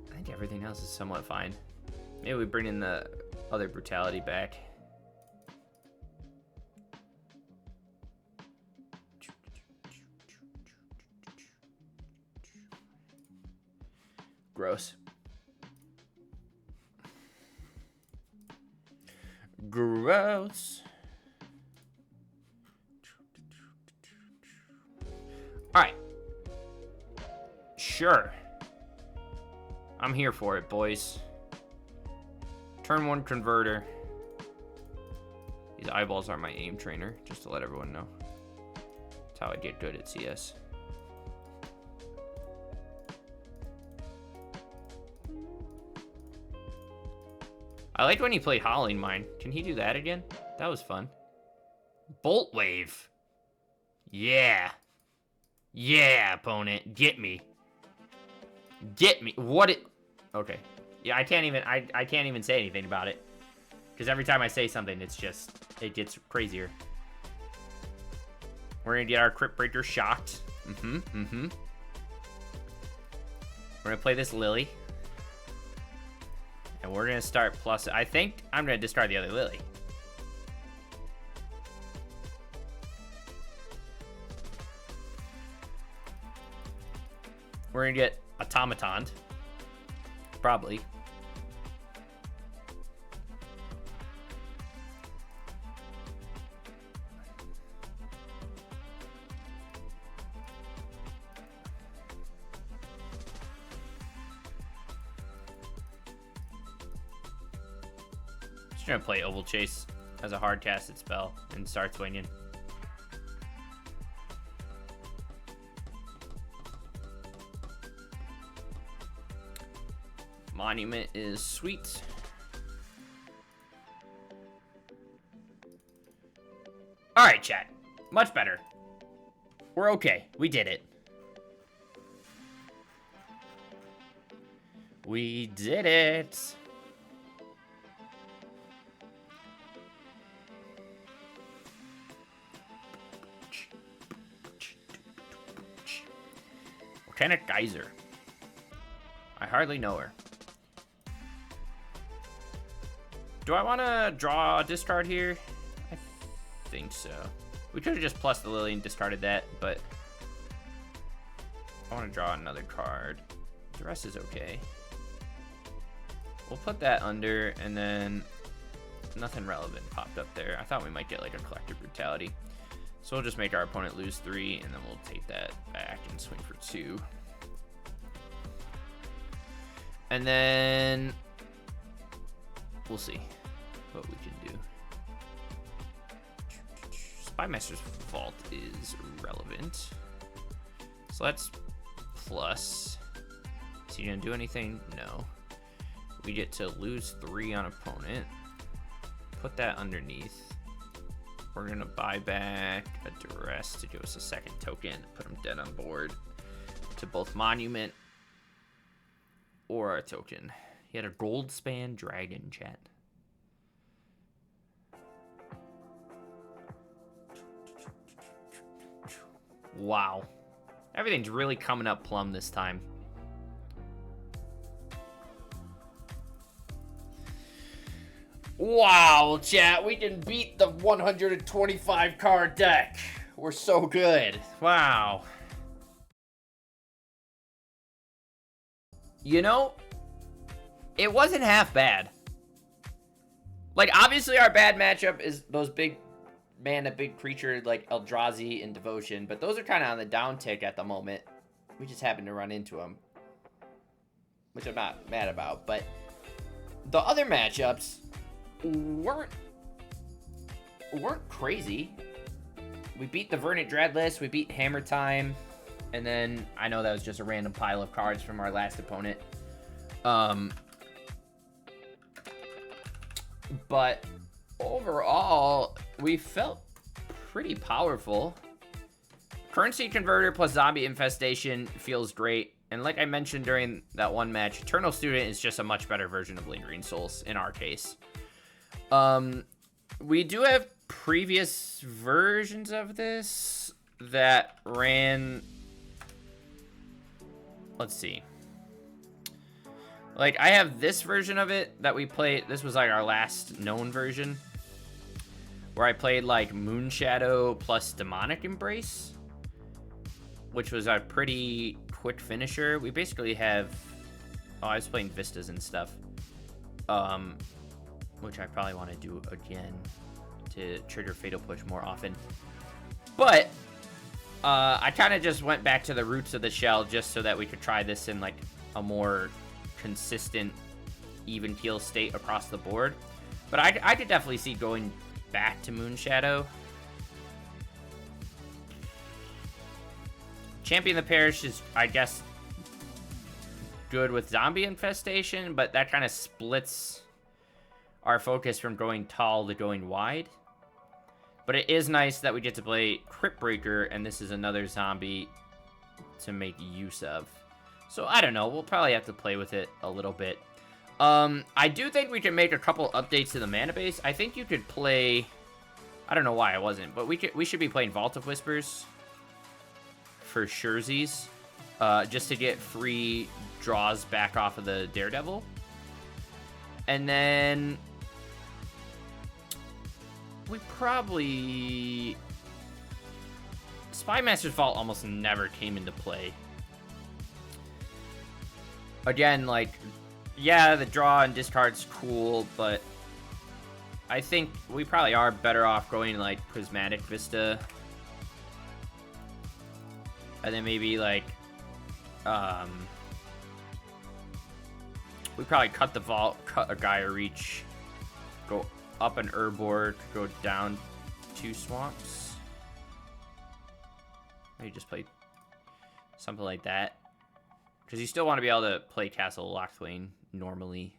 I think everything else is somewhat fine. Maybe we bring in the other brutality back. Gross. Gross. All right. Sure. I'm here for it, boys. Turn 1 converter. These eyeballs are my aim trainer, just to let everyone know. That's how I get good at CS. I liked when he played Howling Mine. Can he do that again? That was fun. Bolt Wave. Yeah. Yeah, opponent. Get me. Get me. What it... Okay. Yeah, I can't even say anything about it. Because every time I say something, it's just... It gets crazier. We're going to get our Crypt Breaker shocked. We're going to play this Lily. And we're going to start plus... I think I'm going to discard the other Lily. We're gonna get Automaton. Probably. Just gonna play Oval Chase as a hard casted spell and start swinging. Monument is sweet. All right, chat. Much better. We're okay. We did it. We did it. Volcanic Geyser. I hardly know her. Do I want to draw a discard here? I think so. We could have just plus the Lily and discarded that, but I want to draw another card. The rest is okay. We'll put that under, and then nothing relevant popped up there. I thought we might get like a Collective Brutality. So we'll just make our opponent lose 3, and then we'll take that back and swing for 2. And then we'll see what we can do. Spymaster's Vault is relevant. So let's plus. Is he gonna do anything? No. We get to lose 3 on opponent. Put that underneath. We're gonna buy back a Duress to give us a second token. Put him dead on board to both Monument or our token. He had a Goldspan Dragon, chat. Wow. Everything's really coming up Plum this time. Wow, chat, we can beat the 125 card deck. We're so good. Wow. You know, it wasn't half bad. Like, obviously our bad matchup is those big mana, big creature like Eldrazi and Devotion, but those are kind of on the downtick at the moment. We just happened to run into them, which I'm not mad about, but the other matchups weren't crazy. We beat the Verdant Dreadless, we beat Hammer Time, and then I know that was just a random pile of cards from our last opponent. But overall, we felt pretty powerful. Currency Converter plus Zombie Infestation feels great. And like I mentioned during that one match, Eternal Student is just a much better version of Lingering Souls in our case. We do have previous versions of this that ran... Let's see. Like, I have this version of it that we played. This was like our last known version, where I played like Moonshadow plus Demonic Embrace, which was a pretty quick finisher. We basically have... Oh, I was playing Vistas and stuff. Which I probably want to do again to trigger Fatal Push more often. But I kind of just went back to the roots of the shell just so that we could try this in like a more consistent, even keel state across the board. But I could definitely see going back to Moonshadow. Champion of the Parish is, I guess, good with Zombie Infestation, but that kind of splits our focus from going tall to going wide. But it is nice that we get to play Crypt Breaker, and this is another zombie to make use of. So I don't know, we'll probably have to play with it a little bit. I do think we can make a couple updates to the mana base. I think you could play... I don't know why I wasn't, but we should be playing Vault of Whispers for surezies, just to get free draws back off of the Daredevil. And then we probably... Spymaster's Vault almost never came into play. Again, like, yeah, the draw and discard's cool, but I think we probably are better off going, like, Prismatic Vista. And then maybe, like, we probably cut the vault, cut a Gaia Reach, go up an Urborg, go down 2 swamps. Maybe just play something like that. Because you still want to be able to play Castle Locthwain normally.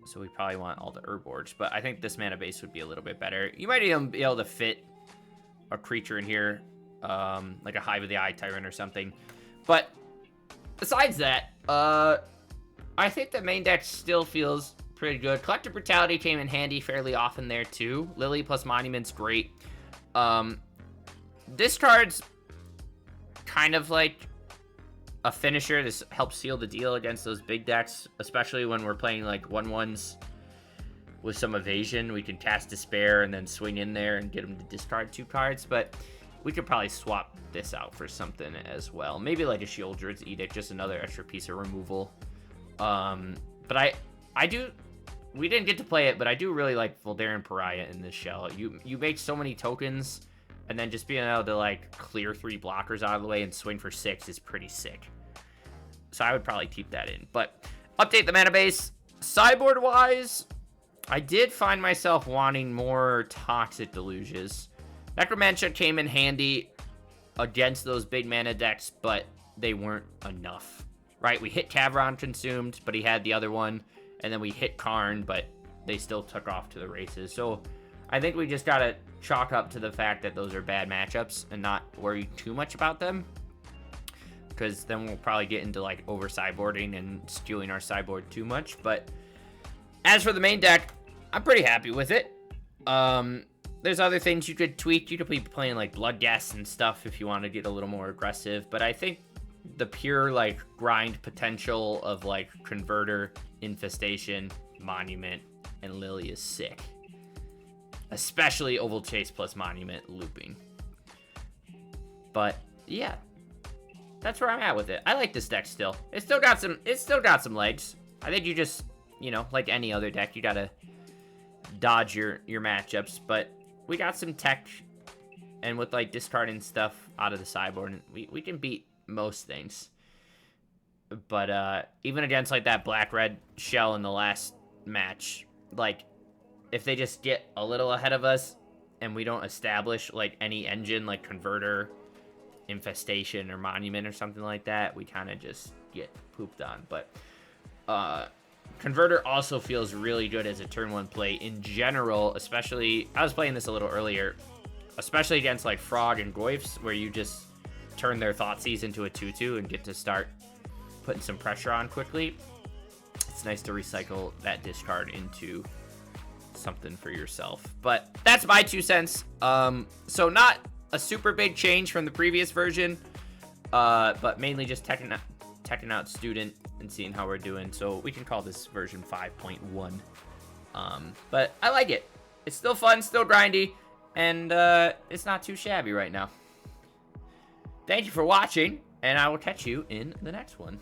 So we probably want all the Urborgs. But I think this mana base would be a little bit better. You might even be able to fit a creature in here. Like a Hive of the Eye Tyrant or something. But besides that, I think the main deck still feels pretty good. Collective Brutality came in handy fairly often there too. Lily plus Monument's great. This card's kind of like a finisher. This helps seal the deal against those big decks, especially when we're playing like 1/1s with some evasion. We can cast Despair and then swing in there and get them to discard 2 cards, but we could probably swap this out for something as well. Maybe like a Sheoldred's Edict, just another extra piece of removal. But I do, we didn't get to play it, but I do really like Voldaren Pariah in this shell. You make so many tokens, and then just being able to like clear 3 blockers out of the way and swing for 6 is pretty sick. So I would probably keep that in. But update the mana base. Sideboard wise, I did find myself wanting more Toxic Deluges. Necromantia came in handy against those big mana decks, but they weren't enough. Right? We hit Cavron Consumed, but he had the other one. And then we hit Karn, but they still took off to the races. So I think we just gotta chalk up to the fact that those are bad matchups and not worry too much about them. Because then we'll probably get into like over sideboarding and skewing our sideboard too much. But as for the main deck, I'm pretty happy with it. There's other things you could tweak. You could be playing like Bloodghast and stuff if you want to get a little more aggressive. But I think the pure like grind potential of like Converter, Infestation, Monument, and Lily is sick. Especially Oval Chase plus Monument looping. But yeah, that's where I'm at with it. I like this deck still. It's still got some legs. I think you just, you know, like any other deck, you gotta dodge your matchups. But we got some tech, and with like discarding stuff out of the sideboard, we can beat most things. But even against like that black-red shell in the last match, like if they just get a little ahead of us and we don't establish like any engine like Converter, Infestation, or Monument or something like that, we kind of just get pooped on. But Converter also feels really good as a turn 1 play in general, especially, I was playing this a little earlier, especially against like Frog and Goyfs, where you just turn their Thoughtseize into a 2/2 and get to start putting some pressure on quickly. It's nice to recycle that discard into something for yourself. But that's my 2 cents. So not a super big change from the previous version, but mainly just checking out Student and seeing how we're doing. So we can call this version 5.1. But I like it. It's still fun, still grindy, and it's not too shabby right now. Thank you for watching, and I will catch you in the next one.